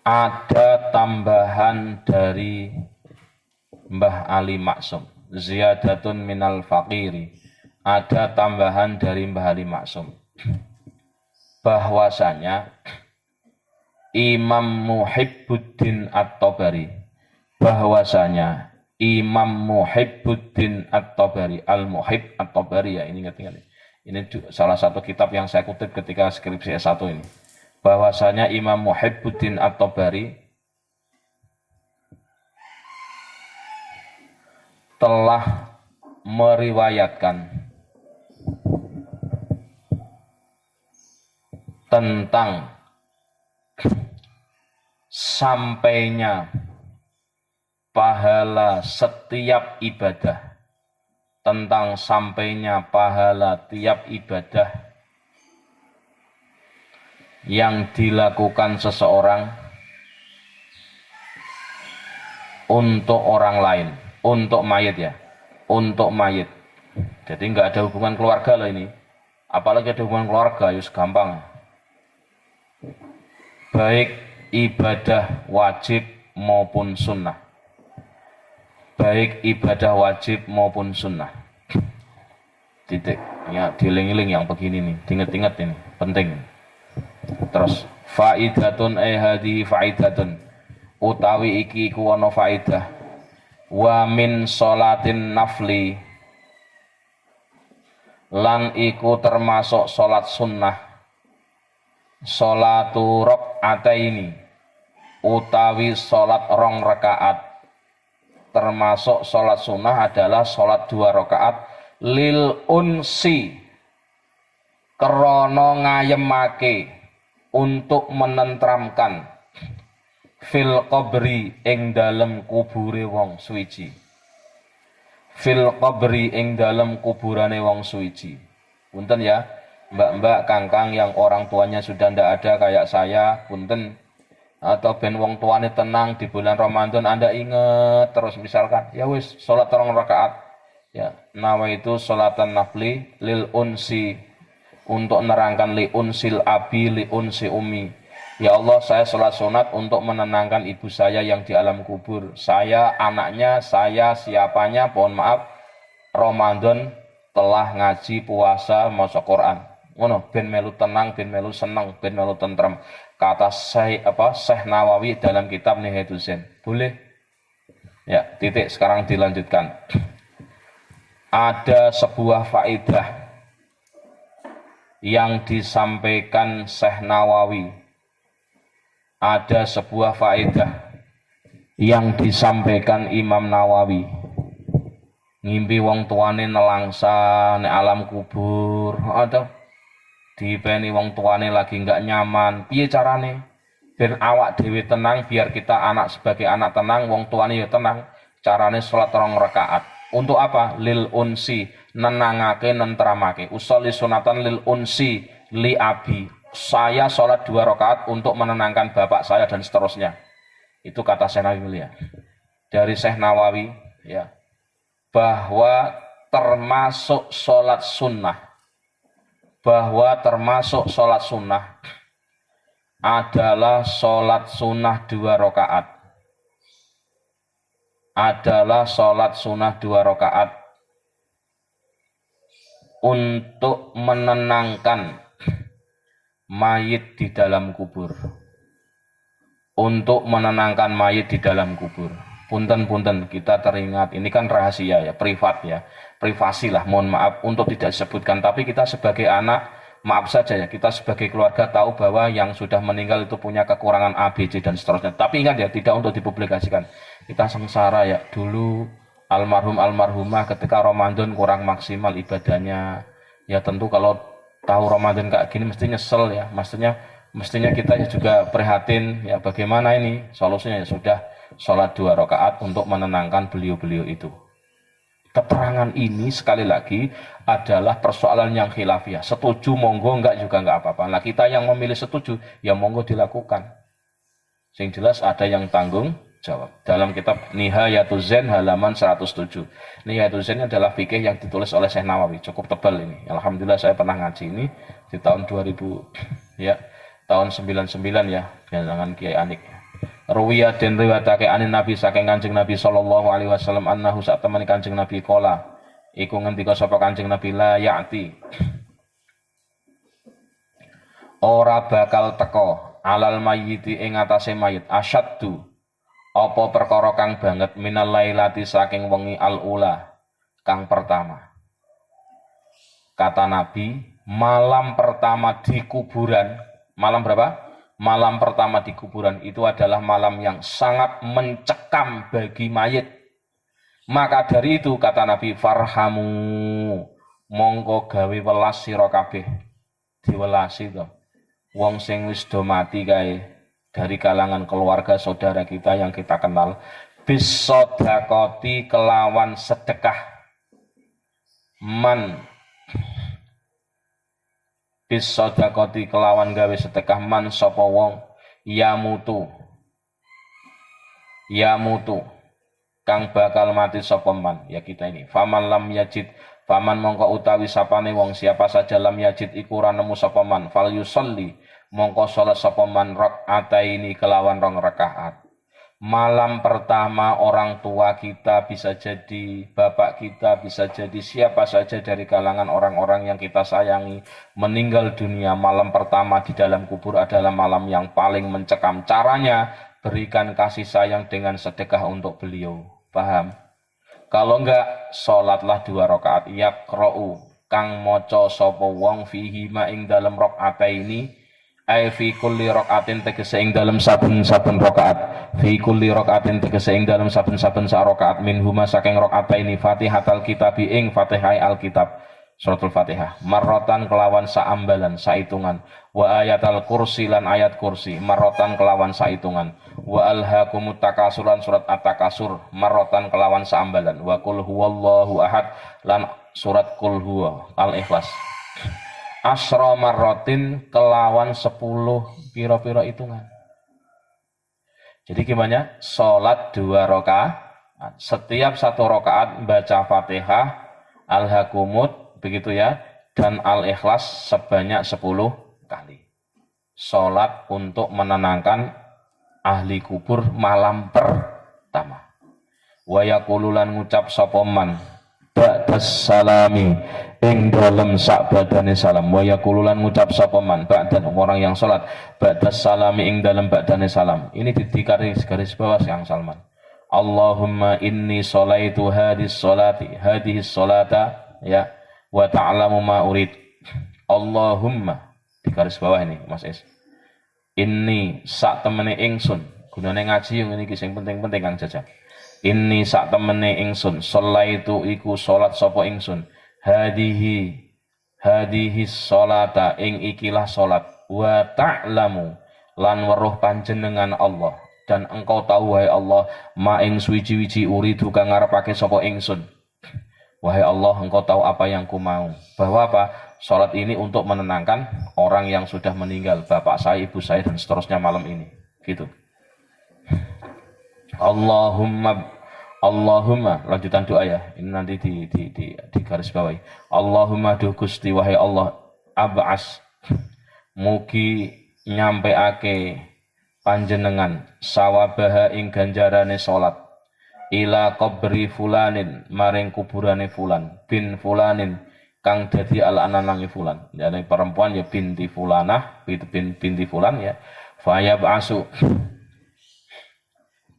Ada tambahan dari Mbah Ali Maksum, ziyadatun minal faqiri. Ada tambahan dari Mbah Ali Maksum, bahwasanya Imam Muhibbuddin At-Tabari, bahwasanya Imam Muhibbuddin At-Tabari, Al-Muhib At-Tabari, ya, ini ingat-ingat. Ini salah satu kitab yang saya kutip ketika skripsi S1 ini. Bahwasanya Imam Muhibbuddin At-Tabari telah meriwayatkan tentang sampainya pahala setiap ibadah, tentang sampainya pahala tiap ibadah yang dilakukan seseorang untuk orang lain, untuk mayit, ya, untuk mayit. Jadi nggak ada hubungan keluarga loh ini, apalagi ada hubungan keluarga, yus gampang. Baik ibadah wajib maupun sunnah, baik ibadah wajib maupun sunnah. Titik. Ya, dieling-eling yang begini nih, diinget-inget ini, penting. Terus faidatun hadi faidatun, utawi iki iku ana faidah. Wa min sholatin nafli, lan iku termasuk salat sunnah. Sholatu rakaataini, utawi salat rong rakaat. Termasuk salat sunnah adalah salat 2 rakaat lil unsi, krana ngayemake, untuk menentramkan, fil qabri ing dalem kubure wong suwiji, fil qabri ing dalem kuburane wong suwiji. Punten ya mbak-mbak, kangkang yang orang tuanya sudah ndak ada kayak saya, punten. Atau ben wong tuane tenang di bulan Ramadan, Anda ingat terus, misalkan ya wis salat 2 rakaat, ya nawa itu salatan nafli lil unsi, untuk nerangkan li unsil abi li unsi umi. Ya Allah, saya salat sunat untuk menenangkan ibu saya yang di alam kubur. Saya anaknya, saya siapanya, mohon maaf, Ramadan telah ngaji puasa maca Quran. Ngono, ben melu tenang, ben melu seneng, ben melu tentrem. Kata Syekh Nawawi dalam kitab Nihayatul Zain. Boleh? Ya, titik. Sekarang dilanjutkan. Ada sebuah faedah yang disampaikan Syekh Nawawi. Ada sebuah faedah yang disampaikan Imam Nawawi. Ngimpi wong tuane nelangsa nek alam kubur, atau dipeni wong tuane lagi nggak nyaman, piye carane ben awak dhewe tenang, biar kita anak sebagai anak tenang, wong tuane ya tenang. Carane salat 2 rakaat. Untuk apa? Lil unsi, nenangake, nentramake. Usolli sunatan lil unsi li abi, saya salat 2 rakaat untuk menenangkan bapak saya dan seterusnya. Itu kata Syekh Nawawi mulia dari Syekh Nawawi, ya, bahwa termasuk salat sunnah, bahwa termasuk sholat sunnah adalah sholat sunnah 2 rakaat, adalah sholat sunnah 2 rakaat untuk menenangkan mayit di dalam kubur, untuk menenangkan mayit di dalam kubur. punten kita teringat, ini kan rahasia ya, privat ya, privasi lah, mohon maaf untuk tidak disebutkan, tapi kita sebagai anak, maaf saja ya, kita sebagai keluarga tahu bahwa yang sudah meninggal itu punya kekurangan A, B, C dan seterusnya, tapi ingat ya, tidak untuk dipublikasikan. Kita sengsara ya, dulu almarhumah ketika Ramadan kurang maksimal ibadahnya, ya tentu kalau tahu Ramadan kayak gini mesti nyesel ya, mestinya kita juga prihatin ya, bagaimana ini solusinya, ya sudah sholat 2 rakaat untuk menenangkan beliau-beliau itu. Keterangan ini sekali lagi adalah persoalan yang khilafiyah, setuju monggo, enggak juga enggak apa-apa. Nah kita yang memilih setuju ya monggo dilakukan, sing jelas ada yang tanggung jawab. Dalam kitab Nihayatul Zen halaman 107, Nihayatul Zen adalah fikih yang ditulis oleh Syekh Nawawi, cukup tebal ini. Alhamdulillah saya pernah ngaji ini di tahun 2000 ya, tahun 99 ya, dengan Kiai Anik. Ruwiyah dan riwayatake anin Nabi saking Kanjeng Nabi sallallahu alaihi wasallam annahu sak temene Kanjeng Nabi qala iku ngendika sapa Kanjeng Nabi la ya'ti ora bakal teko alal mayyiti ing atase mayit asyaddu apa perkara kang banget minal lailati saking wengi al ula kang pertama. Kata Nabi, malam pertama di kuburan, malam berapa? Malam pertama di kuburan itu adalah malam yang sangat mencekam bagi mayit. Maka dari itu kata Nabi, farhamu mongko gawe welas sira kabeh. Diwelasi to. Wong sing wis do mati kae dari kalangan keluarga saudara kita yang kita kenal, bis sedekati kelawan sedekah. Man bis sedekati kelawan gawe sedekah man sapa wong yamutu kang bakal mati sapa man, ya kita ini. Faman lam yajid, faman mongko utawi sapane wong siapa saja lam yajid iku ora nemu sapa man, fal yusolli mongko salat sapa man rakaataini kelawan 2 rakaat. Malam pertama orang tua kita, bisa jadi bapak kita, bisa jadi siapa saja dari kalangan orang-orang yang kita sayangi meninggal dunia, malam pertama di dalam kubur adalah malam yang paling mencekam. Caranya berikan kasih sayang dengan sedekah untuk beliau. Paham? Kalau enggak, sholatlah 2 rakaat yaqra'u kang maca sapa wong fihi ma ing dalem rakaataini ai fi kulli rakaatin tegese ing dalem saben-saben rakaat, fi kulli rakaatin tegese ing dalem saben-saben sak rakaat minhuma saking rakaataini Fatihatul Kitab ing Fatihah Alkitab suratul Fatihah marrotan kelawan saambalan saitungan, wa ayatul kursi lan ayat kursi marrotan kelawan saitungan, wa alhaakumut takasuran surat at-takasur marrotan kelawan saambalan, wa qul huwallahu ahad lan surat qul huwa al-ikhlas asra marrotin kelawan 10 piro-piro hitungan. Jadi gimana? Sholat 2 rakaat, setiap 1 rakaat baca Fatihah, Al-Hakumut, begitu ya, dan Al-Ikhlas sebanyak 10 kali. Sholat untuk menenangkan ahli kubur malam pertama. Wa yaqululan ngucap sapa man ba'das salami ing dalem sak badane salam, wa yaqululan ngucap sapa man ba'dan orang yang salat ba'das salami ing dalem badane salam. Ini digaris bawah Kang Salman. Allahumma inni sholaitu hadhihi sholata ya wa ta'lamu ma urid. Allahumma digaris bawah ini Mas Es. Inni sak temene ingsun, gunane ngaji yang ini sing penting-penting Kang Jajak. Inni sak temene ingsun sholaitu iku salat sapa ingsun hadihi sholata ing ikilah salat, wa ta'lamu lan weruh panjenengan Allah dan engkau tahu wahai Allah ma ing suwiji-wiji uridu kang ngarepake sapa ingsun. Wahai Allah, engkau tahu apa yang ku mau. Bahwa apa? Salat ini untuk menenangkan orang yang sudah meninggal, bapak saya, ibu saya dan seterusnya malam ini. Gitu. Allahumma lanjutan doa ya, ini nanti di garis bawahi. Allahumma duh Gusti wahai Allah, ab'as mugi nyampeake panjenengan sawabaha ing ganjarane salat ila qabri fulanin maring kuburane fulan bin fulanin kang dadi al-ananangi fulan. Jadi perempuan ya binti fulanah, binti fulan ya. Faya ba'asu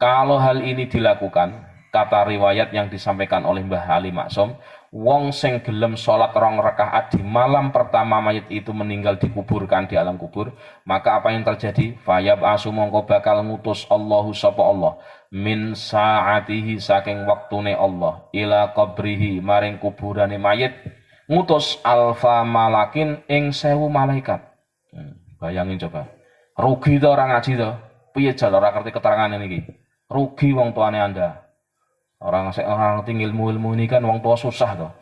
Kalau hal ini dilakukan, kata riwayat yang disampaikan oleh Mbah Ali Maksum, wong sing gelem sholat 2 rakaat di malam pertama mayit itu meninggal dikuburkan di alam kubur, maka apa yang terjadi? Fayab asu mongko bakal ngutus Allahu sapa Allah min saatihi saking waktune Allah ila qabrihi maring kuburane mayit, ngutus alfa malakin ing 1000 malaikat. Bayangin coba. Rugi to orang ngaji to. Piye jal ora ngerti keterangan ini? Rugi wong tuane Anda. Orang ngerti ilmu ini kan wong tua susah toh.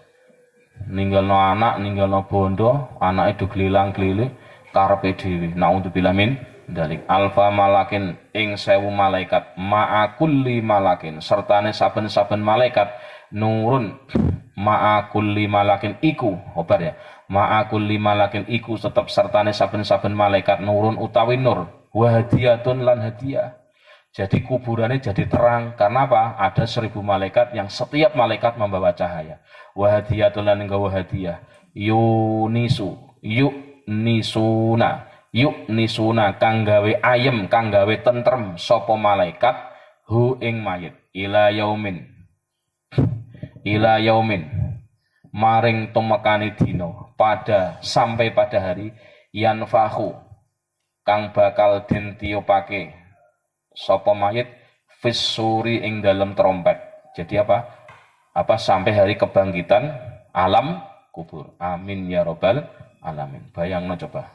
Ninggalno anak, ninggalno bondo, anak itu gelilang-geliling karepe dhewe. Naudzubillah min dalik. Alfa malakin ing 1000 malaikat, ma'a kulli malakin sertane saben-saben malaikat nurun ma'a kulli malakin iku, obar ya. Ma'a kulli malakin iku tetep sertane saben-saben malaikat nurun utawi nur, wa hadiyatun lan hadiah. Jadi kuburannya jadi terang. Karena apa? Ada 1000 malaikat yang setiap malaikat membawa cahaya. Wahadiyatun lan nggawa hadiah. Yuknisuna kang gawe ayem, kang gawe tentrem sapa malaikat hu ing mayit ila yaumin maring tumekane dina sampai pada hari yanfahu kang bakal den tiupake sapa mayit fissuri ing dalam trompet. Jadi apa? Sampai hari kebangkitan alam kubur. Amin ya robbal alamin. Bayangno coba.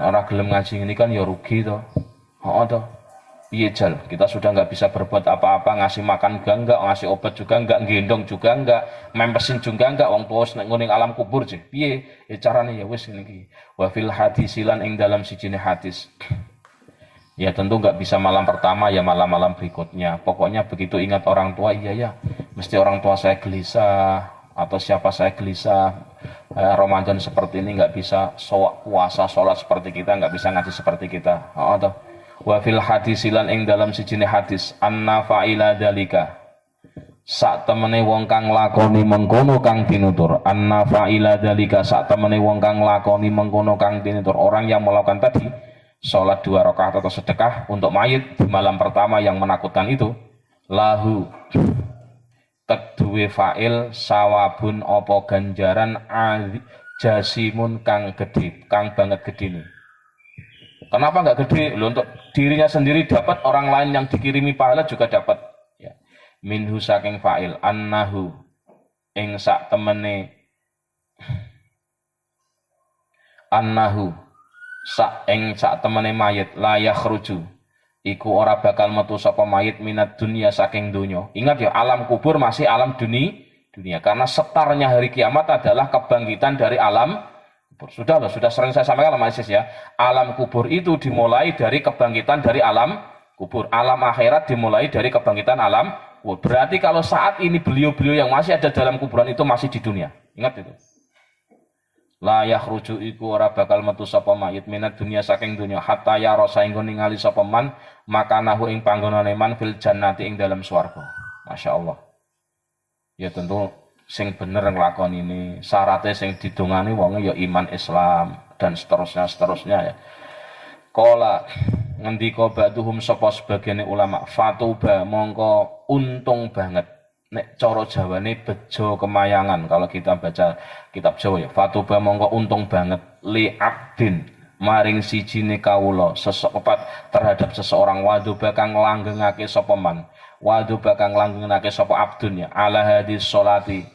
Nah, orang gelem ngaji ini kan ya rugi toh. Toh. Piye jal? Kita sudah nggak bisa berbuat apa-apa, ngasih makan juga enggak, ngasih obat juga enggak, gendong juga enggak, mempersin juga enggak, wong tuwa nek ngene alam kubur je. Piye? Ya carane ya wis ngene iki. Wa fil hadisilan ing dalam sijine hadis. Ya tentu nggak bisa malam pertama, ya malam-malam berikutnya. Pokoknya begitu ingat orang tua, iya ya, mesti orang tua saya gelisah, atau siapa saya gelisah. Ramadan seperti ini nggak bisa puasa, sholat seperti kita, nggak bisa ngaji seperti kita. Wa fil hadisilan ing dalam sijine hadis, anna fa'ila dalika. Sak temene wong kang lakoni mengkono kang tinutur. Anna fa'ila dalika, sak temene wong kang lakoni mengkono kang tinutur. Orang yang melakukan tadi sholat 2 rakaat atau sedekah untuk mayit di malam pertama yang menakutkan itu, lahu kedue fa'il sawabun opo ganjaran jasimun kang gede, kang banget gede nih. Kenapa nggak gede? Loh, untuk dirinya sendiri dapat, orang lain yang dikirimi pahala juga dapat. Ya. Minhu saking fa'il annahu ing sak temene annahu sak temene mayit la yakhruju iku ora bakal metu sapa mayit minat dunia saking donya. Ingat ya, alam kubur masih alam dunia karena setarnya hari kiamat adalah kebangkitan dari alam kubur. Sudah sering saya sampaikan sama Isis ya. Alam kubur itu dimulai dari kebangkitan dari alam kubur. Alam akhirat dimulai dari kebangkitan alam kubur. Berarti kalau saat ini beliau-beliau yang masih ada dalam kuburan itu masih di dunia. Ingat itu. La yakhruju iku ora bakal metu sapa mayit minat dunia saking dunya hatta ya rasa ing ningali sapa man makanahu ing panggonane man fil jannati ing dalam swarga. Masyaallah. Ya tentu sing bener nglakoni ini syaratnya sing didongani wonge ya iman Islam dan seterusnya ya. Qala ngendika ba'duhum sapa sebagian ulama fatuba mongko untung banget. Nek cara Jawane bejo kemayangan kalau kita baca kitab Jawa ya. Fatuba mongko untung banget li abdin maring sijine kawula sesepat terhadap seseorang waduba kang langgengake sapa man. Waduba kang langgengake sapa abdun ya ala hadis sholati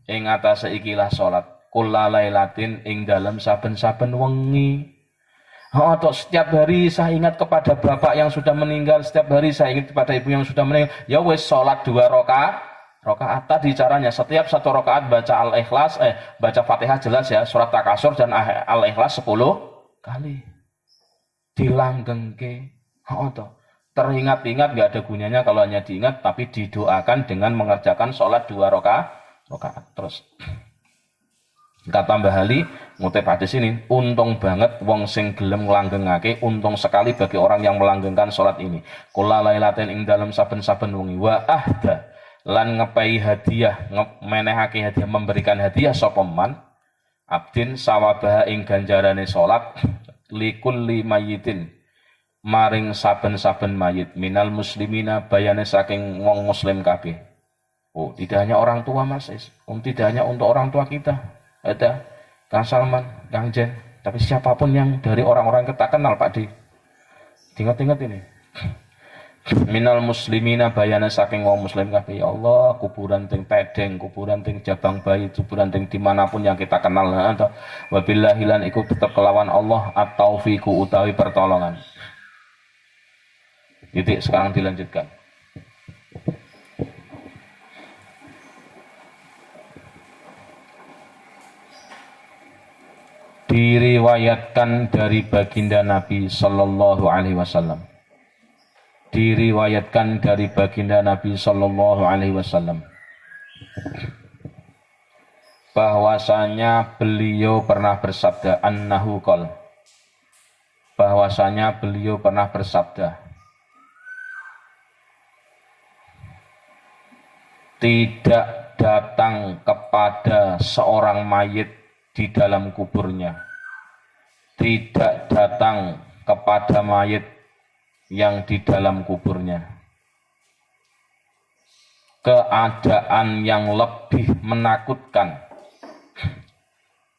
ing atase ikilah salat kullalailatin ing dalam saben-saben wengi. Atau setiap hari saya ingat kepada bapak yang sudah meninggal, setiap hari saya ingat kepada ibu yang sudah meninggal. Ya wes sholat 2 rakaat tadi caranya. Setiap 1 rakaat baca Al-Ikhlas, baca Fatihah jelas ya, surat Takasur dan Al-Ikhlas 10 kali. Dilanggengke. Teringat-ingat nggak ada gunanya kalau hanya diingat, tapi didoakan dengan mengerjakan sholat 2 rakaat. Terus kata Mbah Ali ngutip hadis ini, untung banget wong sing gelem nglanggengake, untung sekali bagi orang yang melanggengkan salat ini. Kula lailatin ing dalam saben-saben wengi wa ahda lan ngepai hadiah, menehake hadiah, memberikan hadiah sapa man abdin sawabah ing ganjarane salat likulli mayyitin maring saben-saben mayit minal muslimina bayane saking wong muslim kabeh. Oh, tidak hanya orang tua Mas, tidak hanya untuk orang tua kita. Ada Kang Salman, Kang Jen, tapi siapapun yang dari orang-orang kita kenal Pak Di. Ingat-ingat ini. Minal muslimina bayana saking wong muslim kabeh. Ya Allah, kuburan ting Pedeng, kuburan ting Jabang Bayi, kuburan ting dimanapun yang kita kenal. Wabillahi lan iku tetep kelawan Allah at-taufiqu utawi pertolongan. Titik, sekarang dilanjutkan. Diriwayatkan dari baginda Nabi Sallallahu Alaihi Wasallam. Diriwayatkan dari baginda Nabi Sallallahu Alaihi Wasallam bahwasanya beliau pernah bersabda, annahu qol, bahwasanya beliau pernah bersabda, tidak datang kepada seorang mayit di dalam kuburnya, tidak datang kepada mayit yang di dalam kuburnya keadaan yang lebih menakutkan,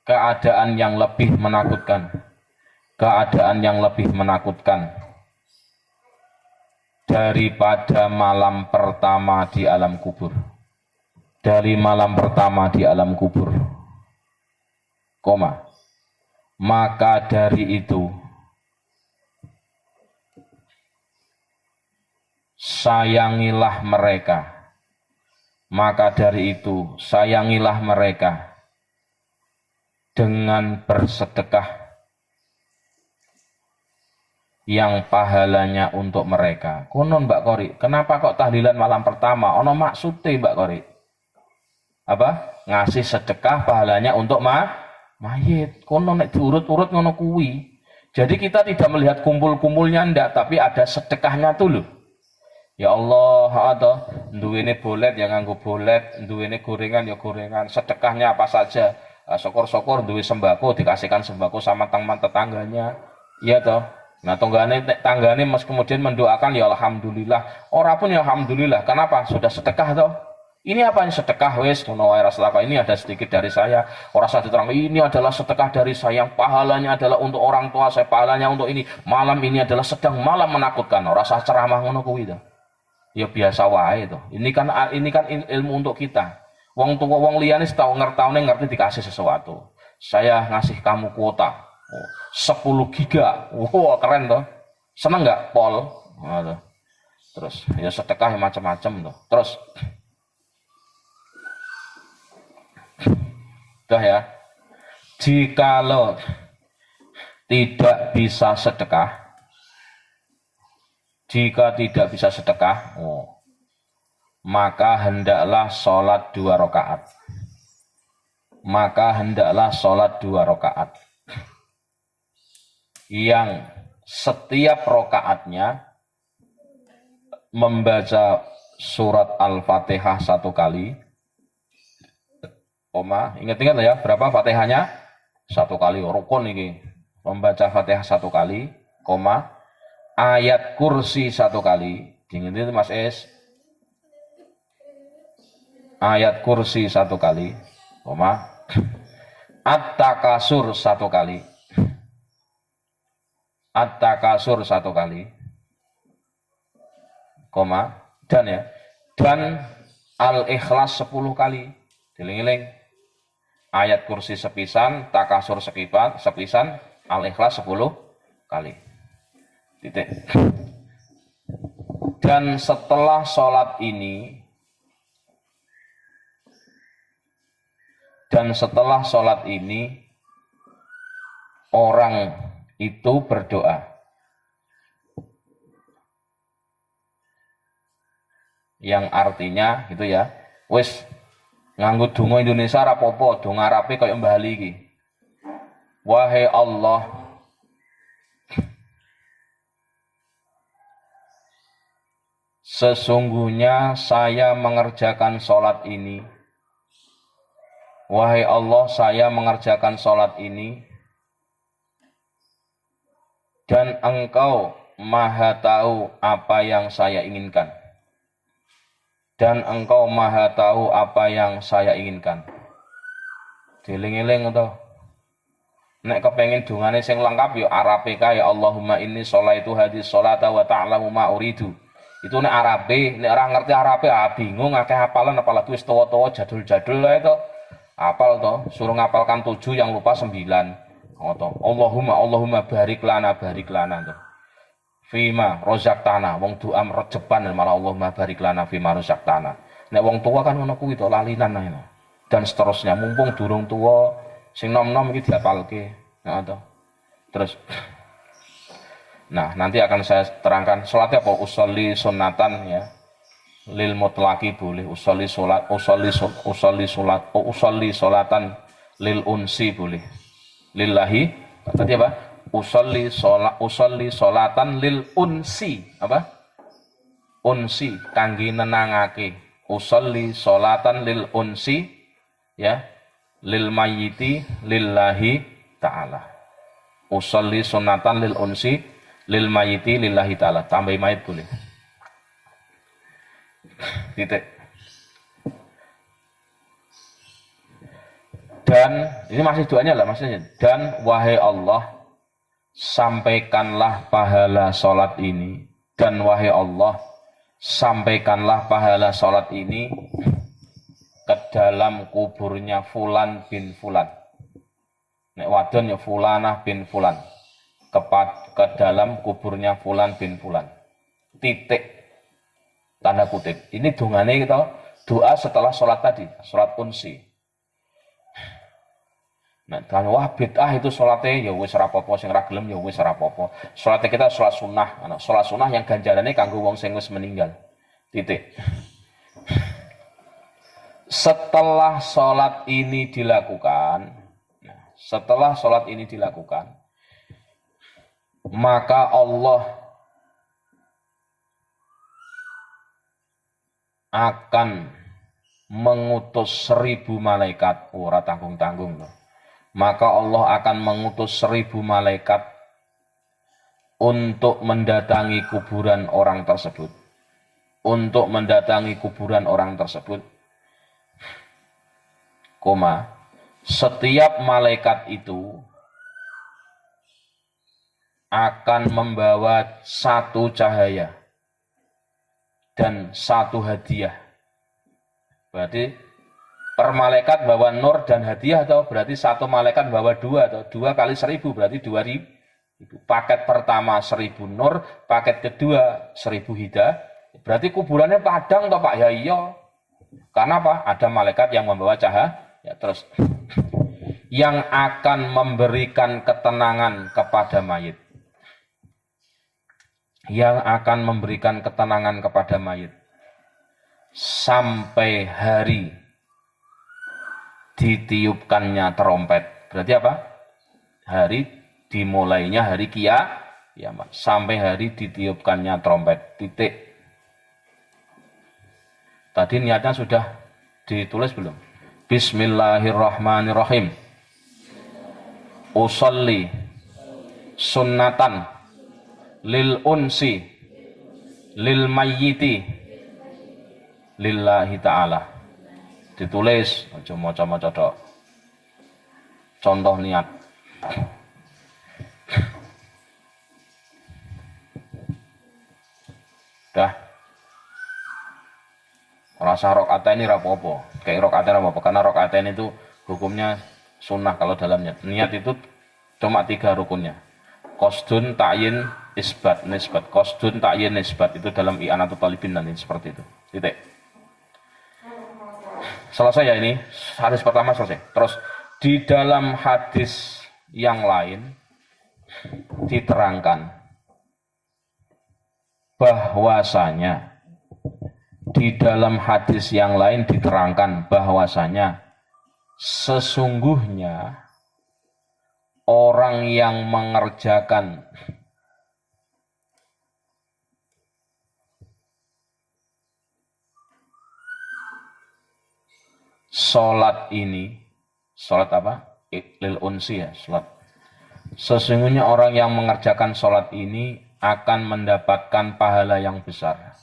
keadaan yang lebih menakutkan, keadaan yang lebih menakutkan daripada malam pertama di alam kubur, dari malam pertama di alam kubur, koma, maka dari itu sayangilah mereka, maka dari itu sayangilah mereka dengan bersedekah yang pahalanya untuk mereka. Konon Mbak Kori, kenapa kok tahlilan malam pertama? Ono maksudnya Mbak Kori? Apa? Ngasih sedekah pahalanya untuk mayit. Konon nek diurut-urut ngono kuwi. Jadi kita tidak melihat kumpul-kumpulnya ndak, tapi ada sedekahnya tuh loh. Ya Allah, atau duwene bolet ya nganggo bolet, duwene gorengan ya gorengan, sedekahnya apa saja. Syukur-syukur duwe sembako dikasihkan sembako sama teman tetangganya. Iya toh. Nah, tanggane mas kemudian mendoakan ya alhamdulillah. Ora pun ya alhamdulillah. Kenapa? Sudah sedekah toh. Ini apa ini sedekah wes ngono wae rasulullah, ini ada sedikit dari saya. Ora usah diterang ini adalah sedekah dari saya, yang pahalanya adalah untuk orang tua saya, pahalanya untuk ini. Malam ini adalah sedang malam menakutkan. Ora usah ceramah ngono kuwi to. Ya biasa wae to. Ini kan ilmu untuk kita. Wong tua wong liyane tahu ngerti dikasih sesuatu. Saya ngasih kamu kuota 10 giga. Wow, keren toh. Seneng enggak, Pol? Nah, terus ya sedekah macam-macam toh. Terus ya, jikalau tidak bisa sedekah, jika tidak bisa sedekah, maka hendaklah sholat 2 rakaat. Maka hendaklah sholat 2 rakaat. Yang setiap rakaatnya membaca surat Al-Fatihah 1 kali. Ingat-ingat ya, berapa Fatihahnya? 1 kali, rukun ini. Membaca Fatihah 1 kali, ayat kursi 1 kali. Diingat itu Mas Es. Ayat kursi 1 kali, At-Takasur 1 kali. At-Takasur 1 kali, dan Al-Ikhlas 10 kali. Diling-iling. Ayat kursi sepisan, takasur sepisan, Al-Ikhlas 10 kali. Titik. Dan setelah sholat ini, orang itu berdoa. Yang artinya gitu ya, wis nganggo donga Indonesia ora apa-apa, donga Arabe kaya Mbah Ali iki. Wahai Allah, sesungguhnya saya mengerjakan sholat ini. Wahai Allah, saya mengerjakan sholat ini dan Engkau maha tahu apa yang saya inginkan. Dan engkau maha tahu apa yang saya inginkan. Dieling-eling to. Nek kepengin dungane sing lengkap ya arape kae Allahumma inni sholaitu hadis sholata wa ta'lamu ma uridu. Itu nek arape, nek ora ngerti arape bingung akeh hafalan apalagi wis tuwa-tuwa jadul-jadul ae to. Apal to, suruh ngapalkan 7 yang lupa 9. Ngono. Allahumma barik lana to. Fima rozaktana, wong doa rejepan malah Allahumma barik lana fima rozaktana. Nek wong tua kan ngono kuwi to lalinan ae. Dan seterusnya mumpung durung tua sing nom-nom iki diapalke. Nah, to. Terus nah, nanti akan saya terangkan salatnya apa usolli sunnatan ya. Lil mutlaqi boleh usolli solatan lil unsi boleh. Lillahi tadi apa? Usolli solatan lil unsi apa? Unsi kangge nenangake. Usolli solatan lil unsi ya. Lil mayyiti lillahi ta'ala. Usolli sunnatan lil unsi lil mayyiti lillahi ta'ala. Tambah mayit boleh. Titik. Dan ini masih doanya lah maksudnya. Dan wahai Allah, sampaikanlah pahala salat ini. Dan wahai Allah, sampaikanlah pahala salat ini ke dalam kuburnya Fulan bin Fulan. Nek wadon ya Fulanah bin Fulan. Ke dalam kuburnya Fulan bin Fulan. Titik. Tanda kutip. Ini dungane kita doa setelah sholat tadi, sholat unsi. Nah, kan wah bid'ah itu sholatnya ya wis ora apa-apa, sing ra gelem ya wis ora apa-apa. Sholatnya kita sholat sunnah, sholat sunnah yang ganjarannya kanggo wong sing wis meninggal. Titik. Setelah sholat ini dilakukan, maka Allah akan mengutus 1000 malaikat. Ora tanggung-tanggung loh. Maka Allah akan mengutus 1000 malaikat untuk mendatangi kuburan orang tersebut. Setiap malaikat itu akan membawa satu cahaya dan satu hadiah. Berarti per malaikat bawa nur dan hadiah atau berarti satu malaikat bawa 2 atau 2 kali 1000 berarti 2000. Paket pertama 1000 nur, paket kedua 1000 hidayah. Berarti kuburannya padang toh Pak? Ya iya. Karena apa? Ada malaikat yang membawa cahaya. Ya terus yang akan memberikan ketenangan kepada mayit. Sampai hari ditiupkannya trompet. Berarti apa? Hari dimulainya hari kiamat. Sampai hari ditiupkannya trompet. Titik. Tadi niatnya sudah ditulis belum? Bismillahirrahmanirrahim. Usolli sunnatan lil unsi lil mayyiti lillahi ta'ala. Ditulis, aja maca-maca tok. Contoh niat. Dah. Rasa rokaatain ini rapopo. Kayak rokaatain apa? Karena rokaatain itu hukumnya sunnah kalau dalamnya. Niat itu cuma 3 rukunnya. Qasdun, ta'yin, isbat, nisbat. Qasdun, ta'yin, nisbat. Itu dalam i'anatul talibin nanti seperti itu. Titik. Selesai ya ini. Hadis pertama selesai. Terus di dalam hadis yang lain diterangkan bahwasanya sesungguhnya orang yang mengerjakan sholat ini, sholat apa? Lil unsi ya, sholat. Sesungguhnya orang yang mengerjakan sholat ini akan mendapatkan pahala yang besar.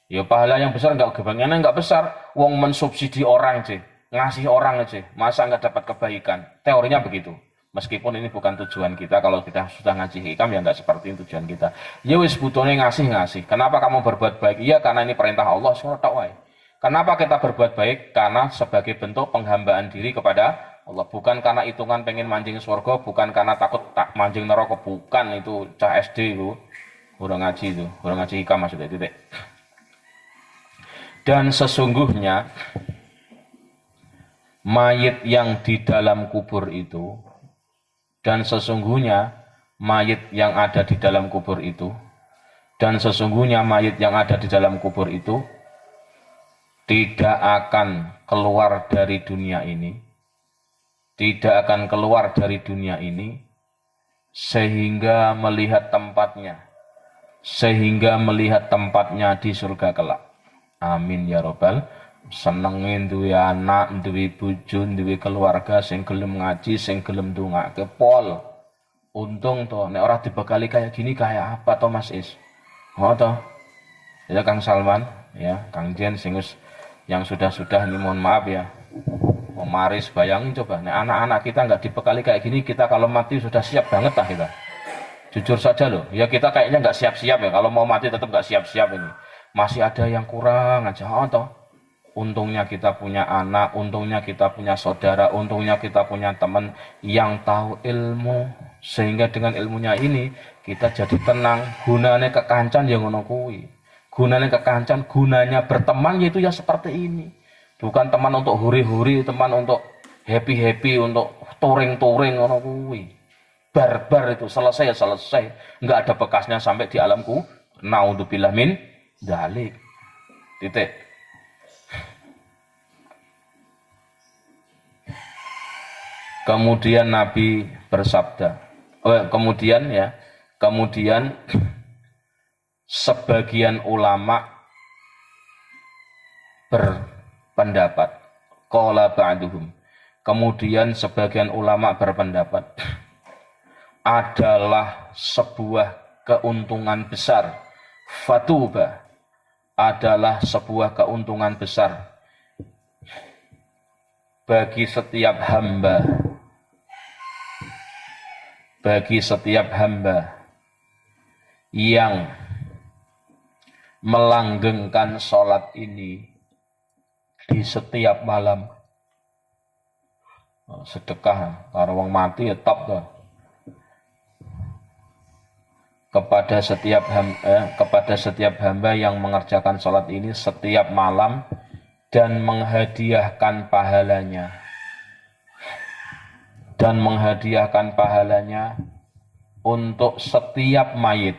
Ya pahala yang besar enggak kebanyakan enggak besar. Wong mensubsidi orang aja, ngasih orang aja, masa enggak dapat kebaikan? Teorinya begitu. Meskipun ini bukan tujuan kita, kalau kita sudah ngaji hikam ya enggak seperti itu tujuan kita. Ya wis butuhnya ngasih. Kenapa kamu berbuat baik? Iya karena ini perintah Allah, tok wae. Kenapa kita berbuat baik? Karena sebagai bentuk penghambaan diri kepada Allah. Bukan karena hitungan pengen manjing surga, bukan karena takut tak manjing neraka, bukan itu cah SD itu. Urang ngaji hikam maksudnya titik. Dan sesungguhnya mayit yang di dalam kubur itu, dan sesungguhnya mayit yang ada di dalam kubur itu, dan sesungguhnya mayit yang ada di dalam kubur itu tidak akan keluar dari dunia ini, tidak akan keluar dari dunia ini sehingga melihat tempatnya di surga kelak. Amin ya robbal. Senengin duwe anak, duwe bojo, duwe keluarga sing gelem ngaji, sing gelem ndongake pol. Untung to nek ora dibekali kayak gini kayak apa to Mas Is? Oh to. Ya Kang Salman, ya Kang Jen sing yang sudah-sudah ini mohon maaf ya. Maris bayangin coba nek anak-anak kita nggak dibekali kayak gini, kita kalau mati sudah siap banget lah kita. Jujur saja loh, ya kita kayaknya nggak siap-siap ya, kalau mau mati tetap nggak siap-siap ini. Masih ada yang kurang aja, oh toh. Untungnya kita punya anak, untungnya kita punya saudara, untungnya kita punya teman yang tahu ilmu, sehingga dengan ilmunya ini kita jadi tenang. Gunanya kekancan yang ngono kuwi. Gunanya kekancan, gunanya berteman yaitu ya seperti ini. Bukan teman untuk huri-huri, teman untuk happy-happy, untuk touring-touring ngono kuwi. Barbar itu selesai ya selesai, enggak ada bekasnya sampai di alamku. Naudzubillah min dzalik. Titik. Kemudian Nabi bersabda, kemudian sebagian ulama berpendapat, qala ba'duhum, kemudian sebagian ulama berpendapat adalah sebuah keuntungan besar, fatuba adalah sebuah keuntungan besar bagi setiap hamba yang melanggengkan sholat ini di setiap malam. Sedekah karo wong mati ya top tuh. Kepada setiap hamba yang mengerjakan sholat ini setiap malam dan menghadiahkan pahalanya untuk setiap mayit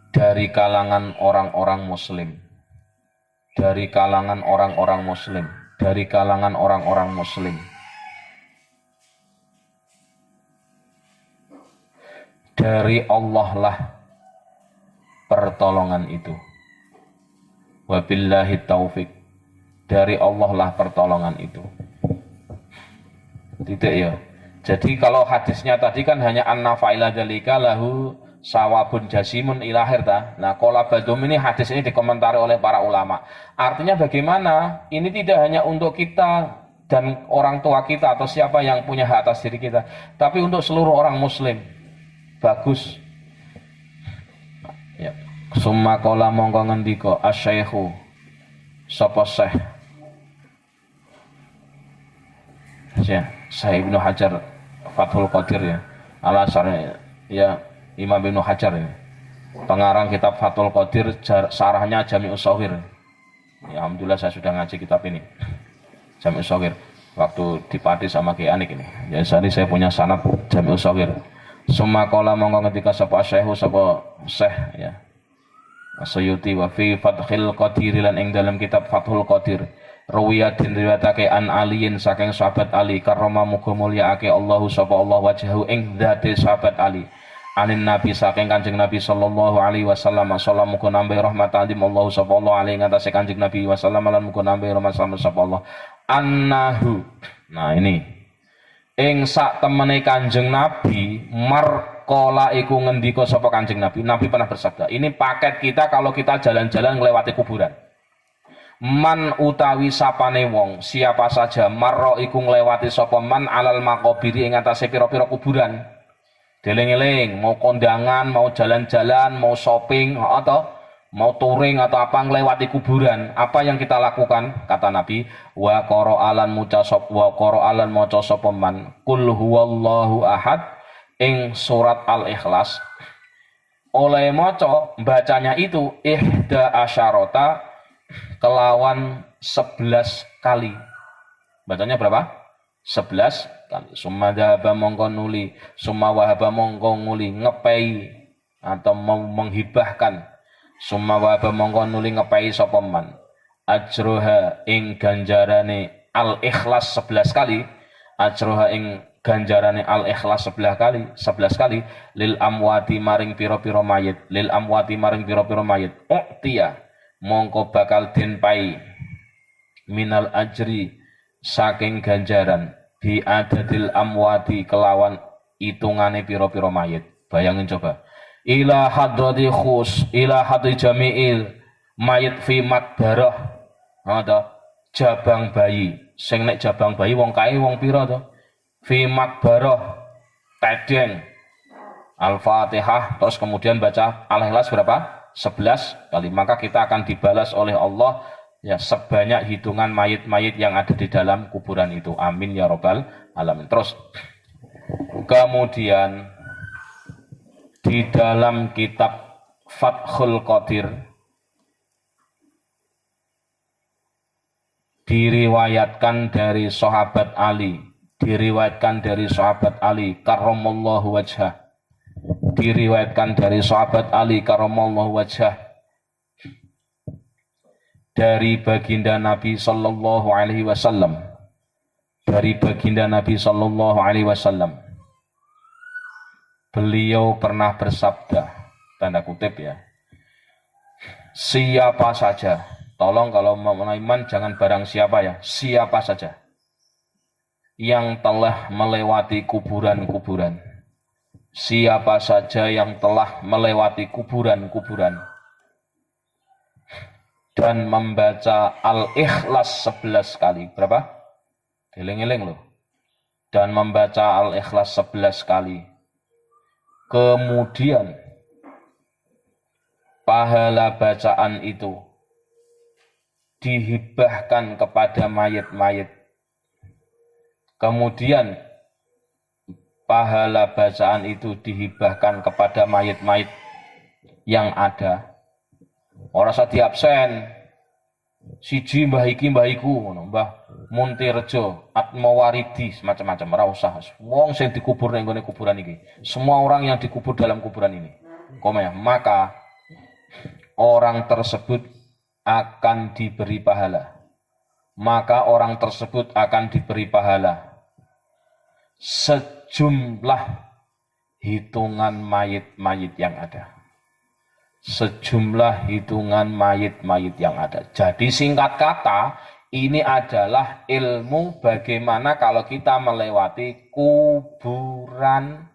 dari kalangan orang-orang muslim, dari Allah lah pertolongan itu. Wabillahi taufik, dari Allah lah pertolongan itu. Titik ya. Jadi kalau hadisnya tadi kan hanya anna fa'ila dzalika lahu sawabun jasimun ila akhir ta. Nah, qala badum ini hadis ini dikomentari oleh para ulama. Artinya bagaimana? Ini tidak hanya untuk kita dan orang tua kita atau siapa yang punya hak atas diri kita, tapi untuk seluruh orang muslim. Bagus. Ya. Summa qala mongko ngendika asy-syaikhu sapa syekh. Ya, Syekh Ibnu Hajar Fathul Qadir ya. Alasannya ya Imam Ibnu Hajar ini. Pengarang kitab Fathul Qadir, sarahnya Jami'us Shaghir. Ya, alhamdulillah saya sudah ngaji kitab ini. Jami'us Shaghir waktu dipati sama Ki Anik ini. Ya, saya punya sanad Jami'us Shaghir. Summa qala mongko ngendika sapa syekhu sapa syekh ya Asyuyuti wa fi Fathul Qadir lan ing dalam kitab Fathul Qadir ruwiyatin riwayatake an aliin saking sahabat Ali karrama muga mulyaake Allahu sapa Allah wajhahu ing dzate sahabat Ali anin nabi saking Kanjeng Nabi sallallahu alaihi wasallam sallam muga nambah rahmat alim Allahu sapa Allah alaihi ngatasé Kanjeng Nabi wasallam lan muga nambah rahmat sapa Allah annahu. Nah ini ing sak temene Kanjeng Nabi markola iku ngendika sapa Kanjeng Nabi. Nabi pernah bersabda, ini paket kita kalau kita jalan-jalan ngelewati kuburan. Man utawi sapane wong, siapa saja marro iku nglewati sapa man alal maqabiri ing atase pira-pira kuburan. Deling-eling, mau kondangan, mau jalan-jalan, mau shopping atau mau touring atau apa ngelewati kuburan, apa yang kita lakukan? Kata Nabi, wa qara'alan maca sapa man qul huwallahu ahad ing surat Al-Ikhlas. Oleh maca bacanya itu ihda asyarota kelawan 11 kali. Bacanya berapa? 11 kali. Summa dhaba mongko nuli, summa wahaba mongko nguli ngepei atau menghibahkan. Summa wahaba mongko nuli ngepei sapa man. Ajroha ing ganjarane Al-Ikhlas 11 kali. Ajroha ing ganjarane Al-Ikhlas 11 kali lil amwati maring pira-pira mayit, lil amwati maring pira-pira mayit. Uktiya mongko bakal den pai minal ajri saking ganjaran bi adadil amwati kelawan hitungane pira-pira mayit. Bayangin coba. Ila hadrati khus, ila hadri jami'il mayit fi makbarah. Ada jabang bayi. Sing nek jabang bayi wong kae wong pira to? Fi makbarah tedeng. Al-Fatihah terus kemudian baca Al-Ikhlas berapa? 11 kali. Maka kita akan dibalas oleh Allah ya sebanyak hitungan mayit-mayit yang ada di dalam kuburan itu. Amin ya robbal alamin. Terus kemudian di dalam kitab Fathul Qadir diriwayatkan dari sahabat Ali, karramallahu wajhah, diriwayatkan dari sahabat Ali karramallahu wajhah dari baginda Nabi sallallahu alaihi wasallam, beliau pernah bersabda, tanda kutip ya, siapa saja, tolong kalau mau iman jangan barang siapa ya, siapa saja yang telah melewati kuburan-kuburan, siapa saja yang telah melewati kuburan-kuburan dan membaca Al-Ikhlas 11 kali. Berapa? Eling-eling loh. Dan membaca Al-Ikhlas 11 kali. Kemudian pahala bacaan itu dihibahkan kepada mayit-mayit. Kemudian pahala bacaan itu dihibahkan kepada mayit-mayit yang ada. Ora usah diabsen. Siji mbah iki mbah iku ngono, Mbah Muntirjo, Atmawaridi, macam-macam ora usah. Wong sing dikubur ning gone kuburan iki. Semua orang yang dikubur dalam kuburan ini. Maka orang tersebut akan diberi pahala. Sejumlah hitungan mayit-mayit yang ada. Jadi singkat kata, ini adalah ilmu bagaimana kalau kita melewati kuburan.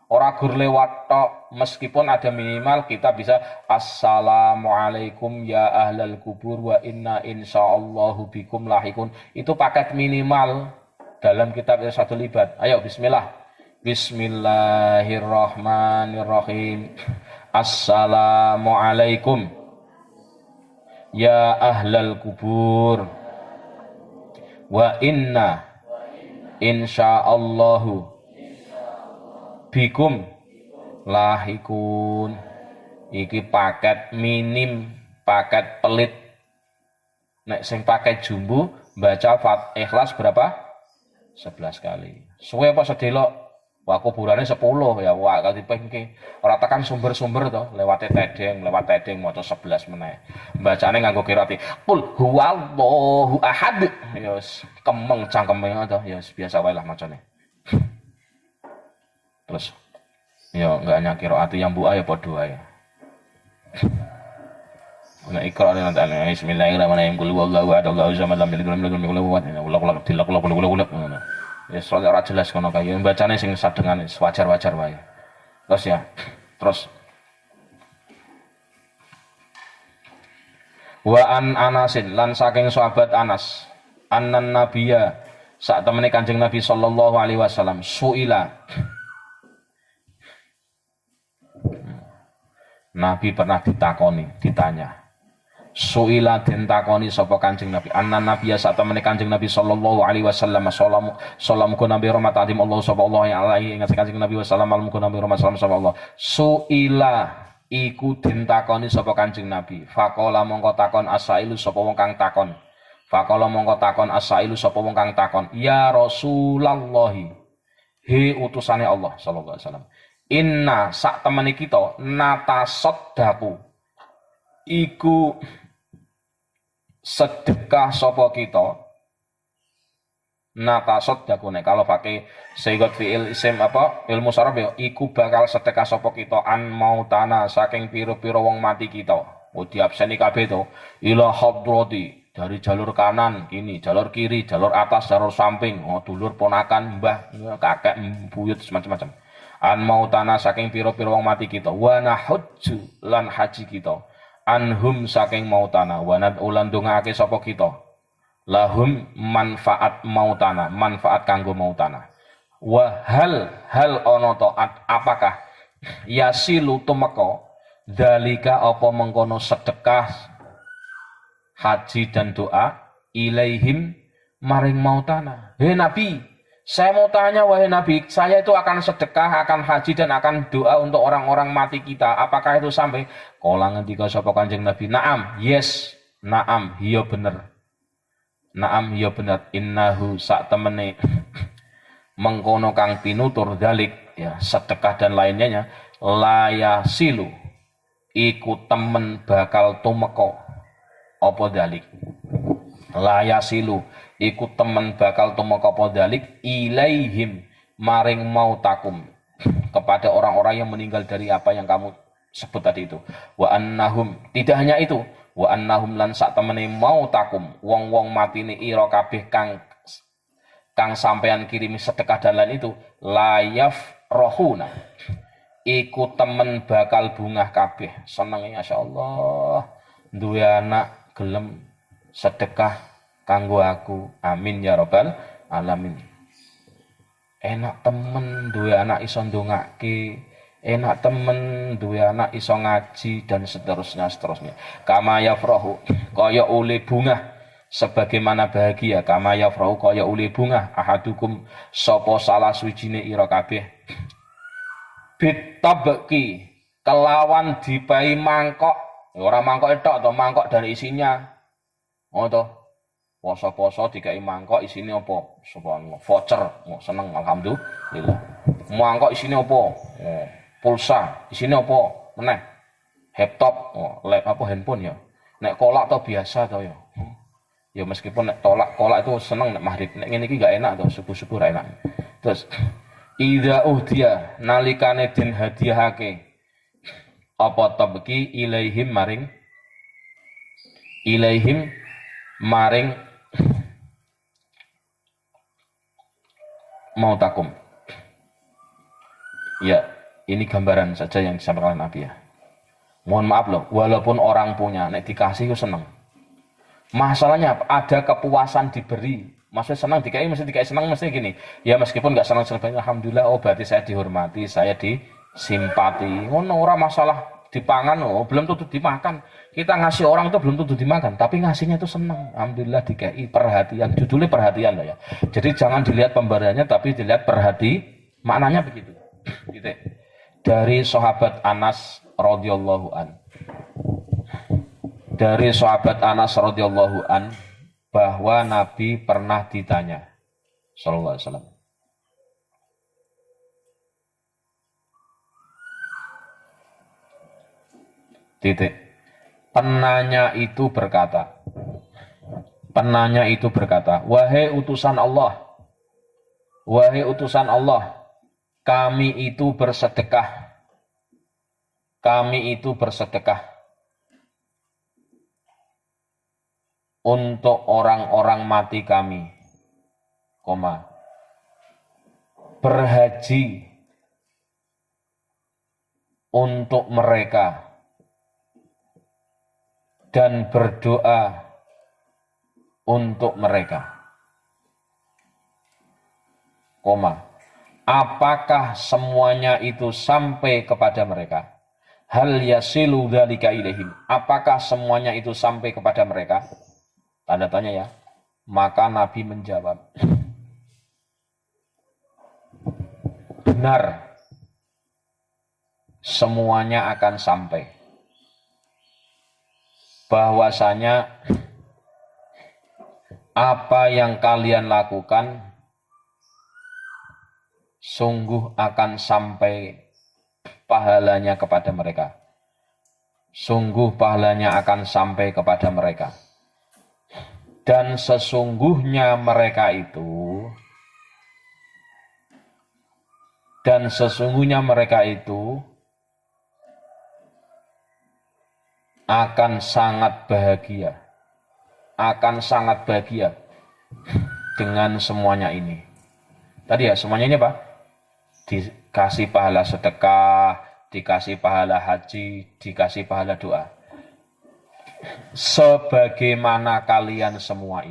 Ora gur lewat tok, meskipun ada minimal kita bisa assalamualaikum ya ahlal kubur wa inna insyaallahu bikum lahikun. Itu paket minimal dalam kitab Irsyadul Ibad. Ayo bismillah. Bismillahirrahmanirrahim. Assalamualaikum ya ahlal kubur wa inna insyaallahu bikum lahikun. Iki paket minim, paket pelit. Nek sing paket jumbo baca Ikhlas berapa? 11 kali. Suwe apa sedelok? Wah kuburane 10 ya, wah kalau dipengke ora tekan sumber-sumber to, lewat tedeng maca 11 meneh. Bacane nganggo qiraati qul huwallahu ahad. Ya wis kemeng cangkeme to, ya biasa wae lah macane. Terus ya enggak hanya qiraati yang buah ya padha wae. Nah ikra nanti bismillahirrahmanirrahim qul huwallahu ahad Allahu samad lam yalid walam yulad walam yakul lahu kufuwan ahad. Ya soalnya ora jelas kono kae. Bacane sing sadengane wajar-wajar wae. Terus ya. Terus wa an Anasin lan saking sahabat Anas annan nabiyya sak temene Kanjeng Nabi sallallahu alaihi wasallam suila Nabi pernah ditanya suila den takoni sapa Kanjeng Nabi annan nabiyya sak temene Kanjeng Nabi sallallahu alaihi wasallam sallallahu nabi rahmat adim Allah sapa Allah yang alaihi ingat Kanjeng Nabi wasallam almuku nabi rahmat sallam sapa Allah suila iku den takoni sapa Kanjeng Nabi faqala mongko takon asailu sapa wong kang takon faqala mongko takon asailu sapa wong kang takon ya Rasulullah he utusane Allah sallallahu alaihi wasallam inna sak temene kita natasaddaqu iku sedekah sapa kita natasaddaqu nek kalau pakai seigot fiil isim apa ilmu saraf ya iku bakal sedekah sapa kita an mautana saking pira-pira wong mati kita diabseni kabeh to ila hadrati dari jalur kanan ini jalur kiri jalur atas jalur samping dulur ponakan mbah kakek buyut semacam-macam an mautana saking pira-pira wong mati kita wa nahujju lan haji kita anhum saking mautana wa nad'ulan dongake sapa kita lahum manfaat mautana manfaat kanggo mautana wa hal ana to apakah yasilu tumeka dalika apa mengkono sedekah haji dan doa ilaihim maring mautana he nabi saya mau tanya wahai nabi saya itu akan sedekah akan haji dan akan doa untuk orang-orang mati kita apakah itu sampai kala ngendika sapa Kanjeng Nabi naam yes naam iya bener naam iya bener innahu sak temene mengkono kang pinutur dalik ya sedekah dan lainnya layasilu iku temen bakal tumeka apa dalik layasilu iku temen bakal tumeka apa dalik ilaihim maring mautakum kepada orang-orang yang meninggal dari apa yang kamu sebut tadi itu wa annahum tidak hanya itu wa annahum lan sak temene mautakum wong-wong matine ira kabeh kang sampean kirimi sedekah dan lain itu layaf rohuna iku temen bakal bungah kabeh seneng masyaallah duwe anak gelem sedekah kanggo aku amin ya rabbal alamin enak temen duwe anak iso ndongake enak temen duwe anak iso ngaji dan seterusnya kama yafrahu kaya ule bungah sebagaimana bahagia kama yafrahu kaya ule bungah ahadukum sapa salah suwijine ira kabeh bitabki kelawan dipai mangkok ora mangkok tok to mangkok dari isinya to poso-poso dikai mangkok isine apa subhanallah voucher seneng alhamdulillah mangkok isine apa pulsa isine apa meneh laptop handphone ya nek kolak to biasa to ya ya meskipun nek kolak itu seneng nek maghrib nek ngene iki gak enak to subuh-subuh ra enak terus idza uhdiya nalikane den hadiahake apa tabki ilaihim maring mautakum ya ini gambaran saja yang disampaikan Nabi ya mohon maaf loh walaupun orang punya nek dikasih itu seneng masalahnya ada kepuasan diberi maksudnya senang dikai mesti dikai senang mesti gini ya meskipun nggak senang alhamdulillah oh berarti saya dihormati saya disimpati ora masalah dipangan belum tentu dimakan kita ngasih orang itu belum tentu dimakan tapi ngasihnya itu senang alhamdulillah dikai perhatian judulnya perhatian lah ya jadi jangan dilihat pemberiannya tapi dilihat maknanya begitu gitu dari sahabat Anas radhiyallahu an bahwa Nabi pernah ditanya sallallahu alaihi wasallam penanya itu berkata wahai utusan Allah kami itu bersedekah untuk orang-orang mati kami, berhaji untuk mereka dan berdoa untuk mereka. Apakah semuanya itu sampai kepada mereka? Hal yasilu dzalika ilaihim. Apakah semuanya itu sampai kepada mereka? Tanda tanya ya. Maka Nabi menjawab, benar, semuanya akan sampai. Bahwasanya apa yang kalian lakukan sungguh akan sampai pahalanya kepada mereka. Sungguh pahalanya akan sampai kepada mereka. Dan sesungguhnya mereka itu akan sangat bahagia dengan semuanya ini. Tadi ya, semuanya ini apa? Dikasih pahala sedekah, dikasih pahala haji, dikasih pahala doa. Sebagaimana kalian semua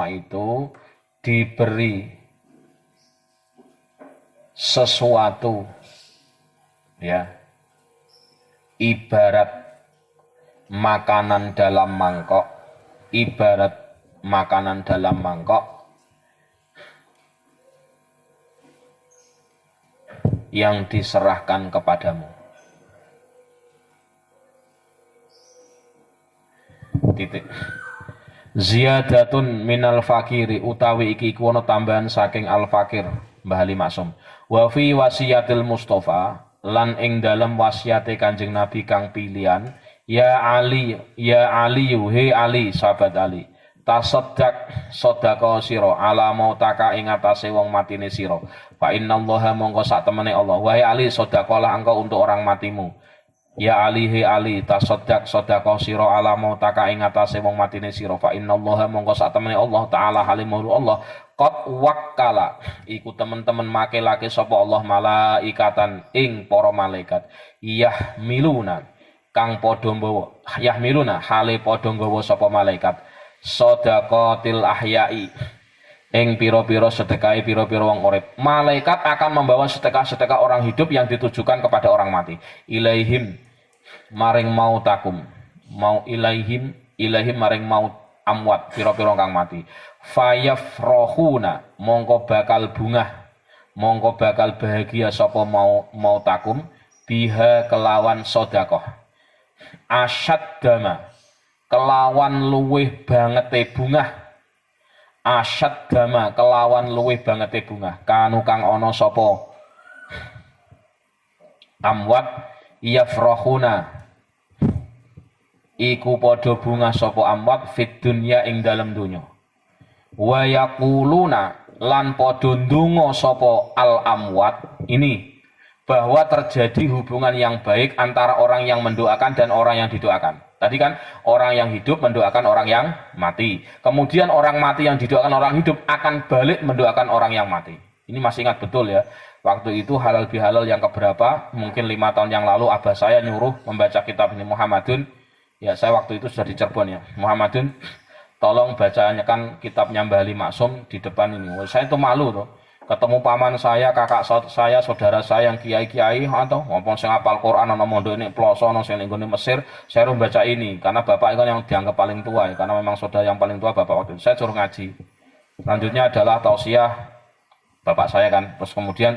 itu diberi sesuatu, ya, ibarat makanan dalam mangkok yang diserahkan kepadamu. Titik. Ziyadatun minal fakiri, utawi iki iku ana tambahan saking al fakir, Mbah Ali Maksum. Wa fi wasiyatil Mustafa, lan ing dalem wasiate Kanjeng Nabi kang pilihan, ya Ali, he Ali, sahabat Ali, tasaddaq sedekah sira ala mautaka ing atase wong matine sira. Fa innallaha mongko sak temene Allah, wahai Ali, sedekahlah engkau untuk orang matimu. Ya Ali, he Ali, tasaddaq sedekah sira ala mautaka ing atase wong matine sira. Fa innallaha mongko sak temene Allah taala halimul Allah qad wakkala iku teman-teman makelake sapa Allah malaikatan ing para malaikat yahmiluna kang padha mbawa, yahmiluna hale padha nggawa sapa malaikat sedaqatil ahyai ing pira-pira sedekahe pira-pira wong urip. Malaikat akan membawa sedekah-sedekah orang hidup yang ditujukan kepada orang mati. Ilaihim maring mautakum, mau ilaihim maring maut amwat pira-pira kang mati. Fayafrohuna mongko bakal bahagia sapa mautakum biha kelawan sedekah. Asyad dama kelawan luweh bangete bungah. Asyad dama kelawan luweh bangete bungah. Kanu kang ana sapa amwat yafrohuna iku padha bunga sapa amwat fid dunya ing dalem donya. Wa yaquluna lan padha ndonga sapa al amwat ini bahwa terjadi hubungan yang baik antara orang yang mendoakan dan orang yang didoakan. Tadi kan orang yang hidup mendoakan orang yang mati. Kemudian orang mati yang didoakan orang hidup akan balik mendoakan orang yang mati. Ini masih ingat betul ya. Waktu itu halal bihalal yang keberapa? Mungkin 5 tahun yang lalu abah saya nyuruh membaca kitab ini Muhammadun. Ya saya waktu itu sudah di Cirebon ya. Muhammadun, tolong bacanya kan kitabnya Mbah Ali Maksum di depan ini. Saya itu malu tuh. Ketemu paman saya, kakak saya, saudara saya yang kiai-kiai atau ngomong sing hafal Quran ana mondok ini ploso ana sing nggone Mesir, saya harus baca ini karena bapak itu yang dianggap paling tua ya, karena memang saudara yang paling tua bapak waktu itu. Saya suruh ngaji. Selanjutnya adalah tausiah bapak saya kan. Terus kemudian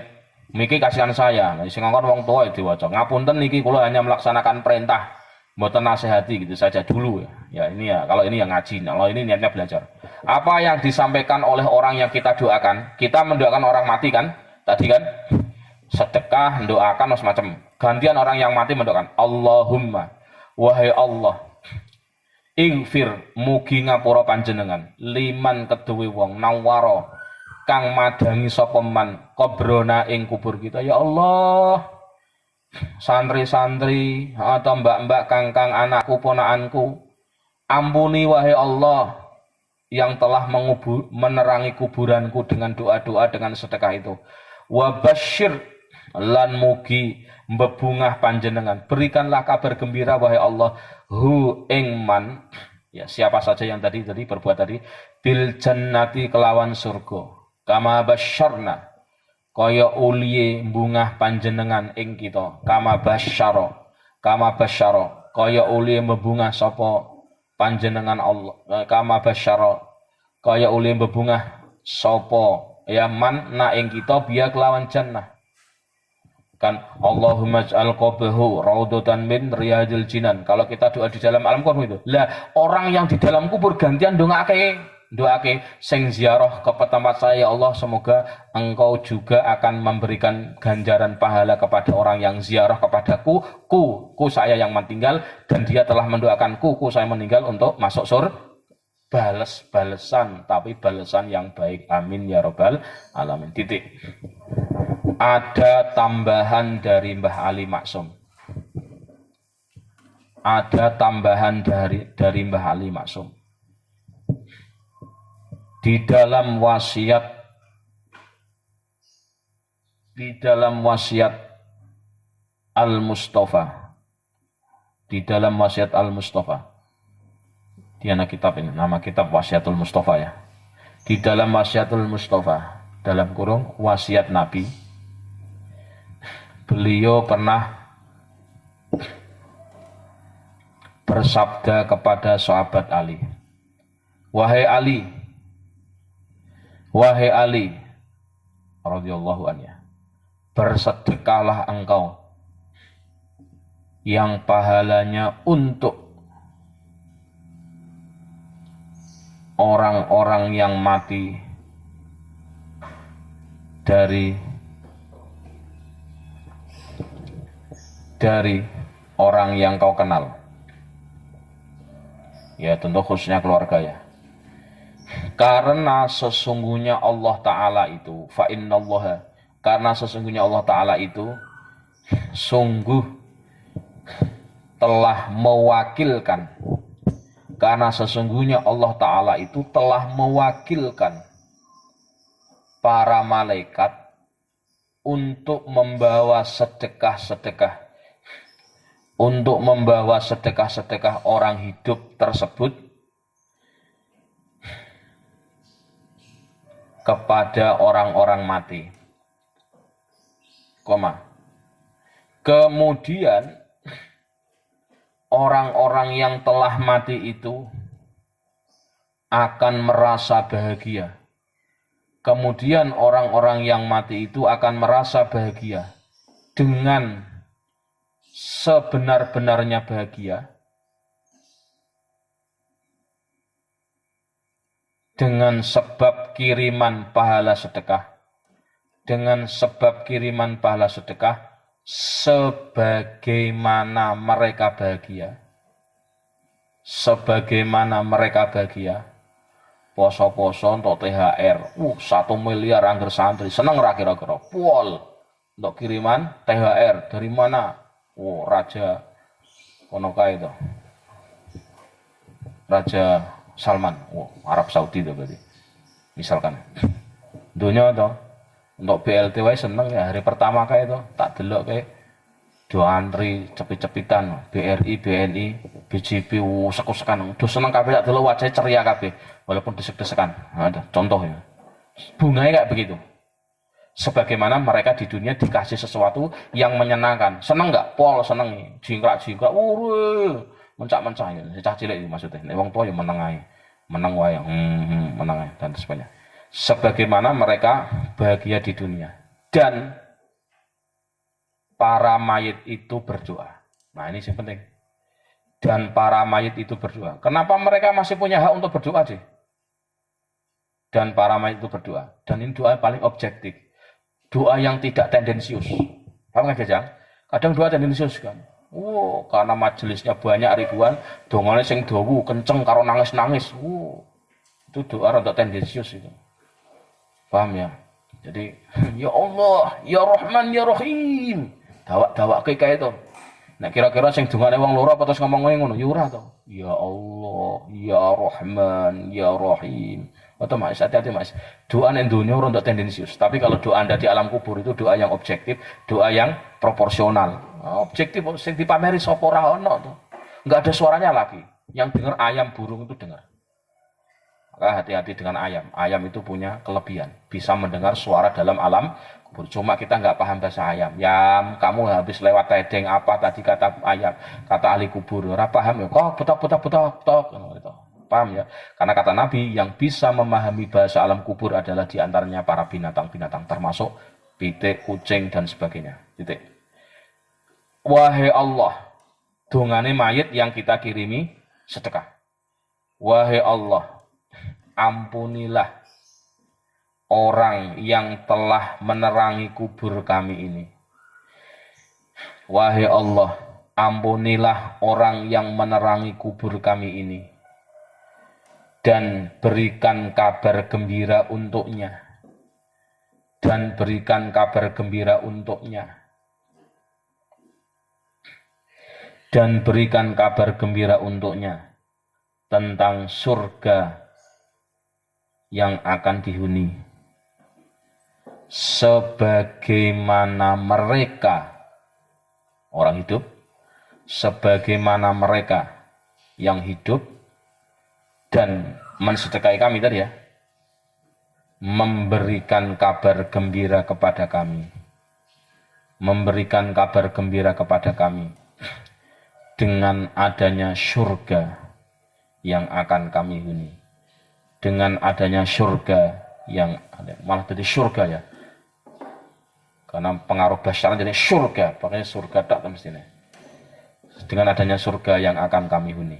miki kasihan saya. Nah, sing ngongkon wong tua itu diwaca. Ngapunten niki kula hanya melaksanakan perintah, mboten nasihati gitu saja dulu ya. Ya ini ya, kalau ini yang ngaji, kalau ini niatnya belajar. Apa yang disampaikan oleh orang yang kita doakan, kita mendoakan orang mati kan? Tadi kan sedekah, mendoakan semacam. Gantian orang yang mati mendoakan, Allahumma, wahai Allah, ighfir mugi ngapura panjenengan, liman keduwe wong nawaro kang madangi sapa man kobrona ing kubur kita. Ya Allah, santri-santri atau mbak-mbak kangkang anakku ponakanku, ampuni wahai Allah yang telah menerangi kuburanku dengan doa-doa dengan sedekah itu. Wa basyir lan mugi bebungah panjenengan, berikanlah kabar gembira wahai Allah hu ing man, ya siapa saja yang tadi berbuat tadi, bil jannati kelawan surga, kama basyarna kaya uliye bungah panjenengan ing kita, kama basyara kaya uliye membungah sapa panjenengan Allah, kama basyara kaya uliye membungah sapa ya man na ing kita biya kelawan jannah. Kan Allahumma ij'al qabrahu raudhatan min riyadil jinan. Kalau kita doa di dalam alam kubur itu. Lah orang yang di dalam kubur gantian doake sing ziarah ke tempat saya ya Allah, semoga engkau juga akan memberikan ganjaran pahala kepada orang yang ziarah kepadaku, ku saya yang meninggal, dan dia telah mendoakan ku saya meninggal untuk masuk surga. Balesan, tapi balesan yang baik. Amin ya rabbal alamin. Titik. Ada tambahan dari Mbah Ali Maksum. Ada tambahan dari Mbah Ali Maksum. Di dalam wasiat Al-Mustafa. Di dalam wasiat Al-Mustafa. Di anak kitab ini, nama kitab Wasiatul Mustafa ya. Di dalam Wasiatul Mustafa, dalam kurung wasiat Nabi, beliau pernah bersabda kepada sahabat Ali, wahai Ali radhiyallahu anhu, bersedekahlah engkau yang pahalanya untuk orang-orang yang mati dari orang yang kau kenal. Ya tentu khususnya keluarga ya. Karena sesungguhnya Allah Ta'ala itu, karena sesungguhnya Allah Ta'ala itu sungguh telah mewakilkan, karena sesungguhnya Allah Ta'ala itu telah mewakilkan para malaikat untuk membawa sedekah orang hidup tersebut kepada orang-orang mati. Kemudian orang-orang yang telah mati itu akan merasa bahagia. Kemudian orang-orang yang mati itu akan merasa bahagia dengan sebenar-benarnya bahagia, dengan sebab kiriman pahala sedekah, sebagaimana mereka bahagia, poso-poso untuk THR, 1 miliar angger santri, seneng ra kira-kira, pol untuk kiriman THR dari mana? Raja kono kae itu, Raja Salman, Arab Saudi itu berarti, misalkan, dunia itu, untuk BLT wae seneng ya, hari pertama kayak itu, tak delok kayak, do antri cepit-cepitan, BRI, BNI, BJB, sekuk-sekan, do seneng kabeh, tak delok wajahnya ceria kabeh, walaupun desek-desekan, ada contoh ya, bunganya kayak begitu. Sebagaimana mereka di dunia dikasih sesuatu yang menyenangkan, seneng nggak? Pol seneng, jingkrak, mencak-mencak ya, cah cilik itu maksudnya. Nek wong tua ya meneng ae. Meneng wae, meneng ae dan sebagainya. Sebagaimana mereka bahagia di dunia. Dan para mayit itu berdoa. Nah, ini yang penting. Dan para mayit itu berdoa. Kenapa mereka masih punya hak untuk berdoa sih? Dan para mayit itu berdoa. Dan ini doa paling objektif. Doa yang tidak tendensius. Paham nggak, Jang? Kadang doa tendensius kan. Karena majelisnya banyak ribuan, dongane sing dawu kenceng karo nangis-nangis. Itu doa rada tendensius itu. Paham ya? Jadi, ya Allah, ya Rahman, ya Rahim. Dawak kayak itu. Nek kira-kira sing dungane wong loro apa terus ngomong ngono, ya ora to. Ya Allah, ya Rahman, ya Rahim. Atau Mas, hati-hati Mas. Doa ning donya ora untuk tendensius, tapi kalau doa Anda di alam kubur itu doa yang objektif, doa yang proporsional. Objektif sing dipameri sapa ora ono to. Enggak ada suaranya lagi. Yang dengar ayam, burung itu dengar. Maka hati-hati dengan ayam. Ayam itu punya kelebihan, bisa mendengar suara dalam alam kubur. Cuma kita nggak paham bahasa ayam. Yam, kamu habis lewat tedeng apa tadi kata ayam, kata ahli kubur. Ora paham ya? Kok betok. Gitu. Paham ya? Karena kata Nabi yang bisa memahami bahasa alam kubur adalah diantaranya para binatang-binatang, termasuk pitik, kucing dan sebagainya. Titik. Wahai Allah, dongane mayit yang kita kirimi sedekah. Wahai Allah, ampunilah orang yang telah menerangi kubur kami ini. Wahai Allah, ampunilah orang yang menerangi kubur kami ini. Dan berikan kabar gembira untuknya. Dan berikan kabar gembira untuknya. Dan berikan kabar gembira untuknya. Tentang surga yang akan dihuni. Sebagaimana mereka orang hidup, sebagaimana mereka yang hidup dan mensedekahi kami tadi ya, memberikan kabar gembira kepada kami, memberikan kabar gembira kepada kami dengan adanya surga yang akan kami huni, dengan adanya surga yang malah jadi surga ya, karena pengaruh bahasa jadi surga, makanya surga tak mestinya. Dengan adanya surga yang akan kami huni.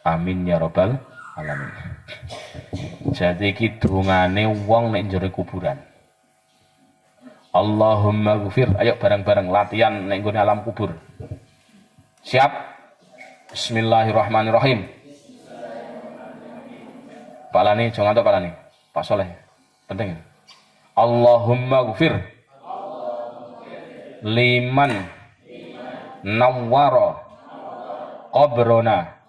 Amin ya robbal alamin. Jadi iki dungane wong nek njero kuburan. Allahumma ghfir, ayo bareng-bareng latihan nek nggone alam kubur. Siap? Bismillahirrahmanirrahim. Palani, jangan ngantuk palani. Pak Soleh, penting. Allahumma ghfir liman nawwara qabrona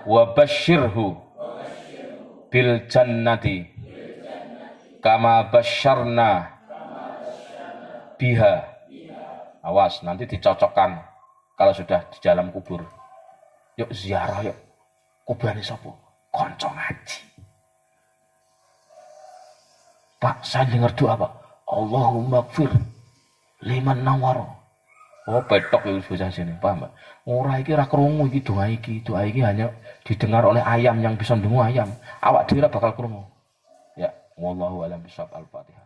wa basyirhu bil jannati kama basyarna biha. Awas, nanti dicocokkan kalau sudah di dalam kubur. Yuk ziarah yuk. Kuburane sapa? Kanca ngaji. Pak, saya dengar doa Pak. Allahumma gfir liman nawwara. Oh, petok itu bocah sini, paham Pak? Ora iki ra krungu iki doa iki. Doa iki hanya didengar oleh ayam yang bisa ndungu ayam. Awak dhewe bakal krungu. Ya, wallahu a'lam bishawab. Al-Fatihah.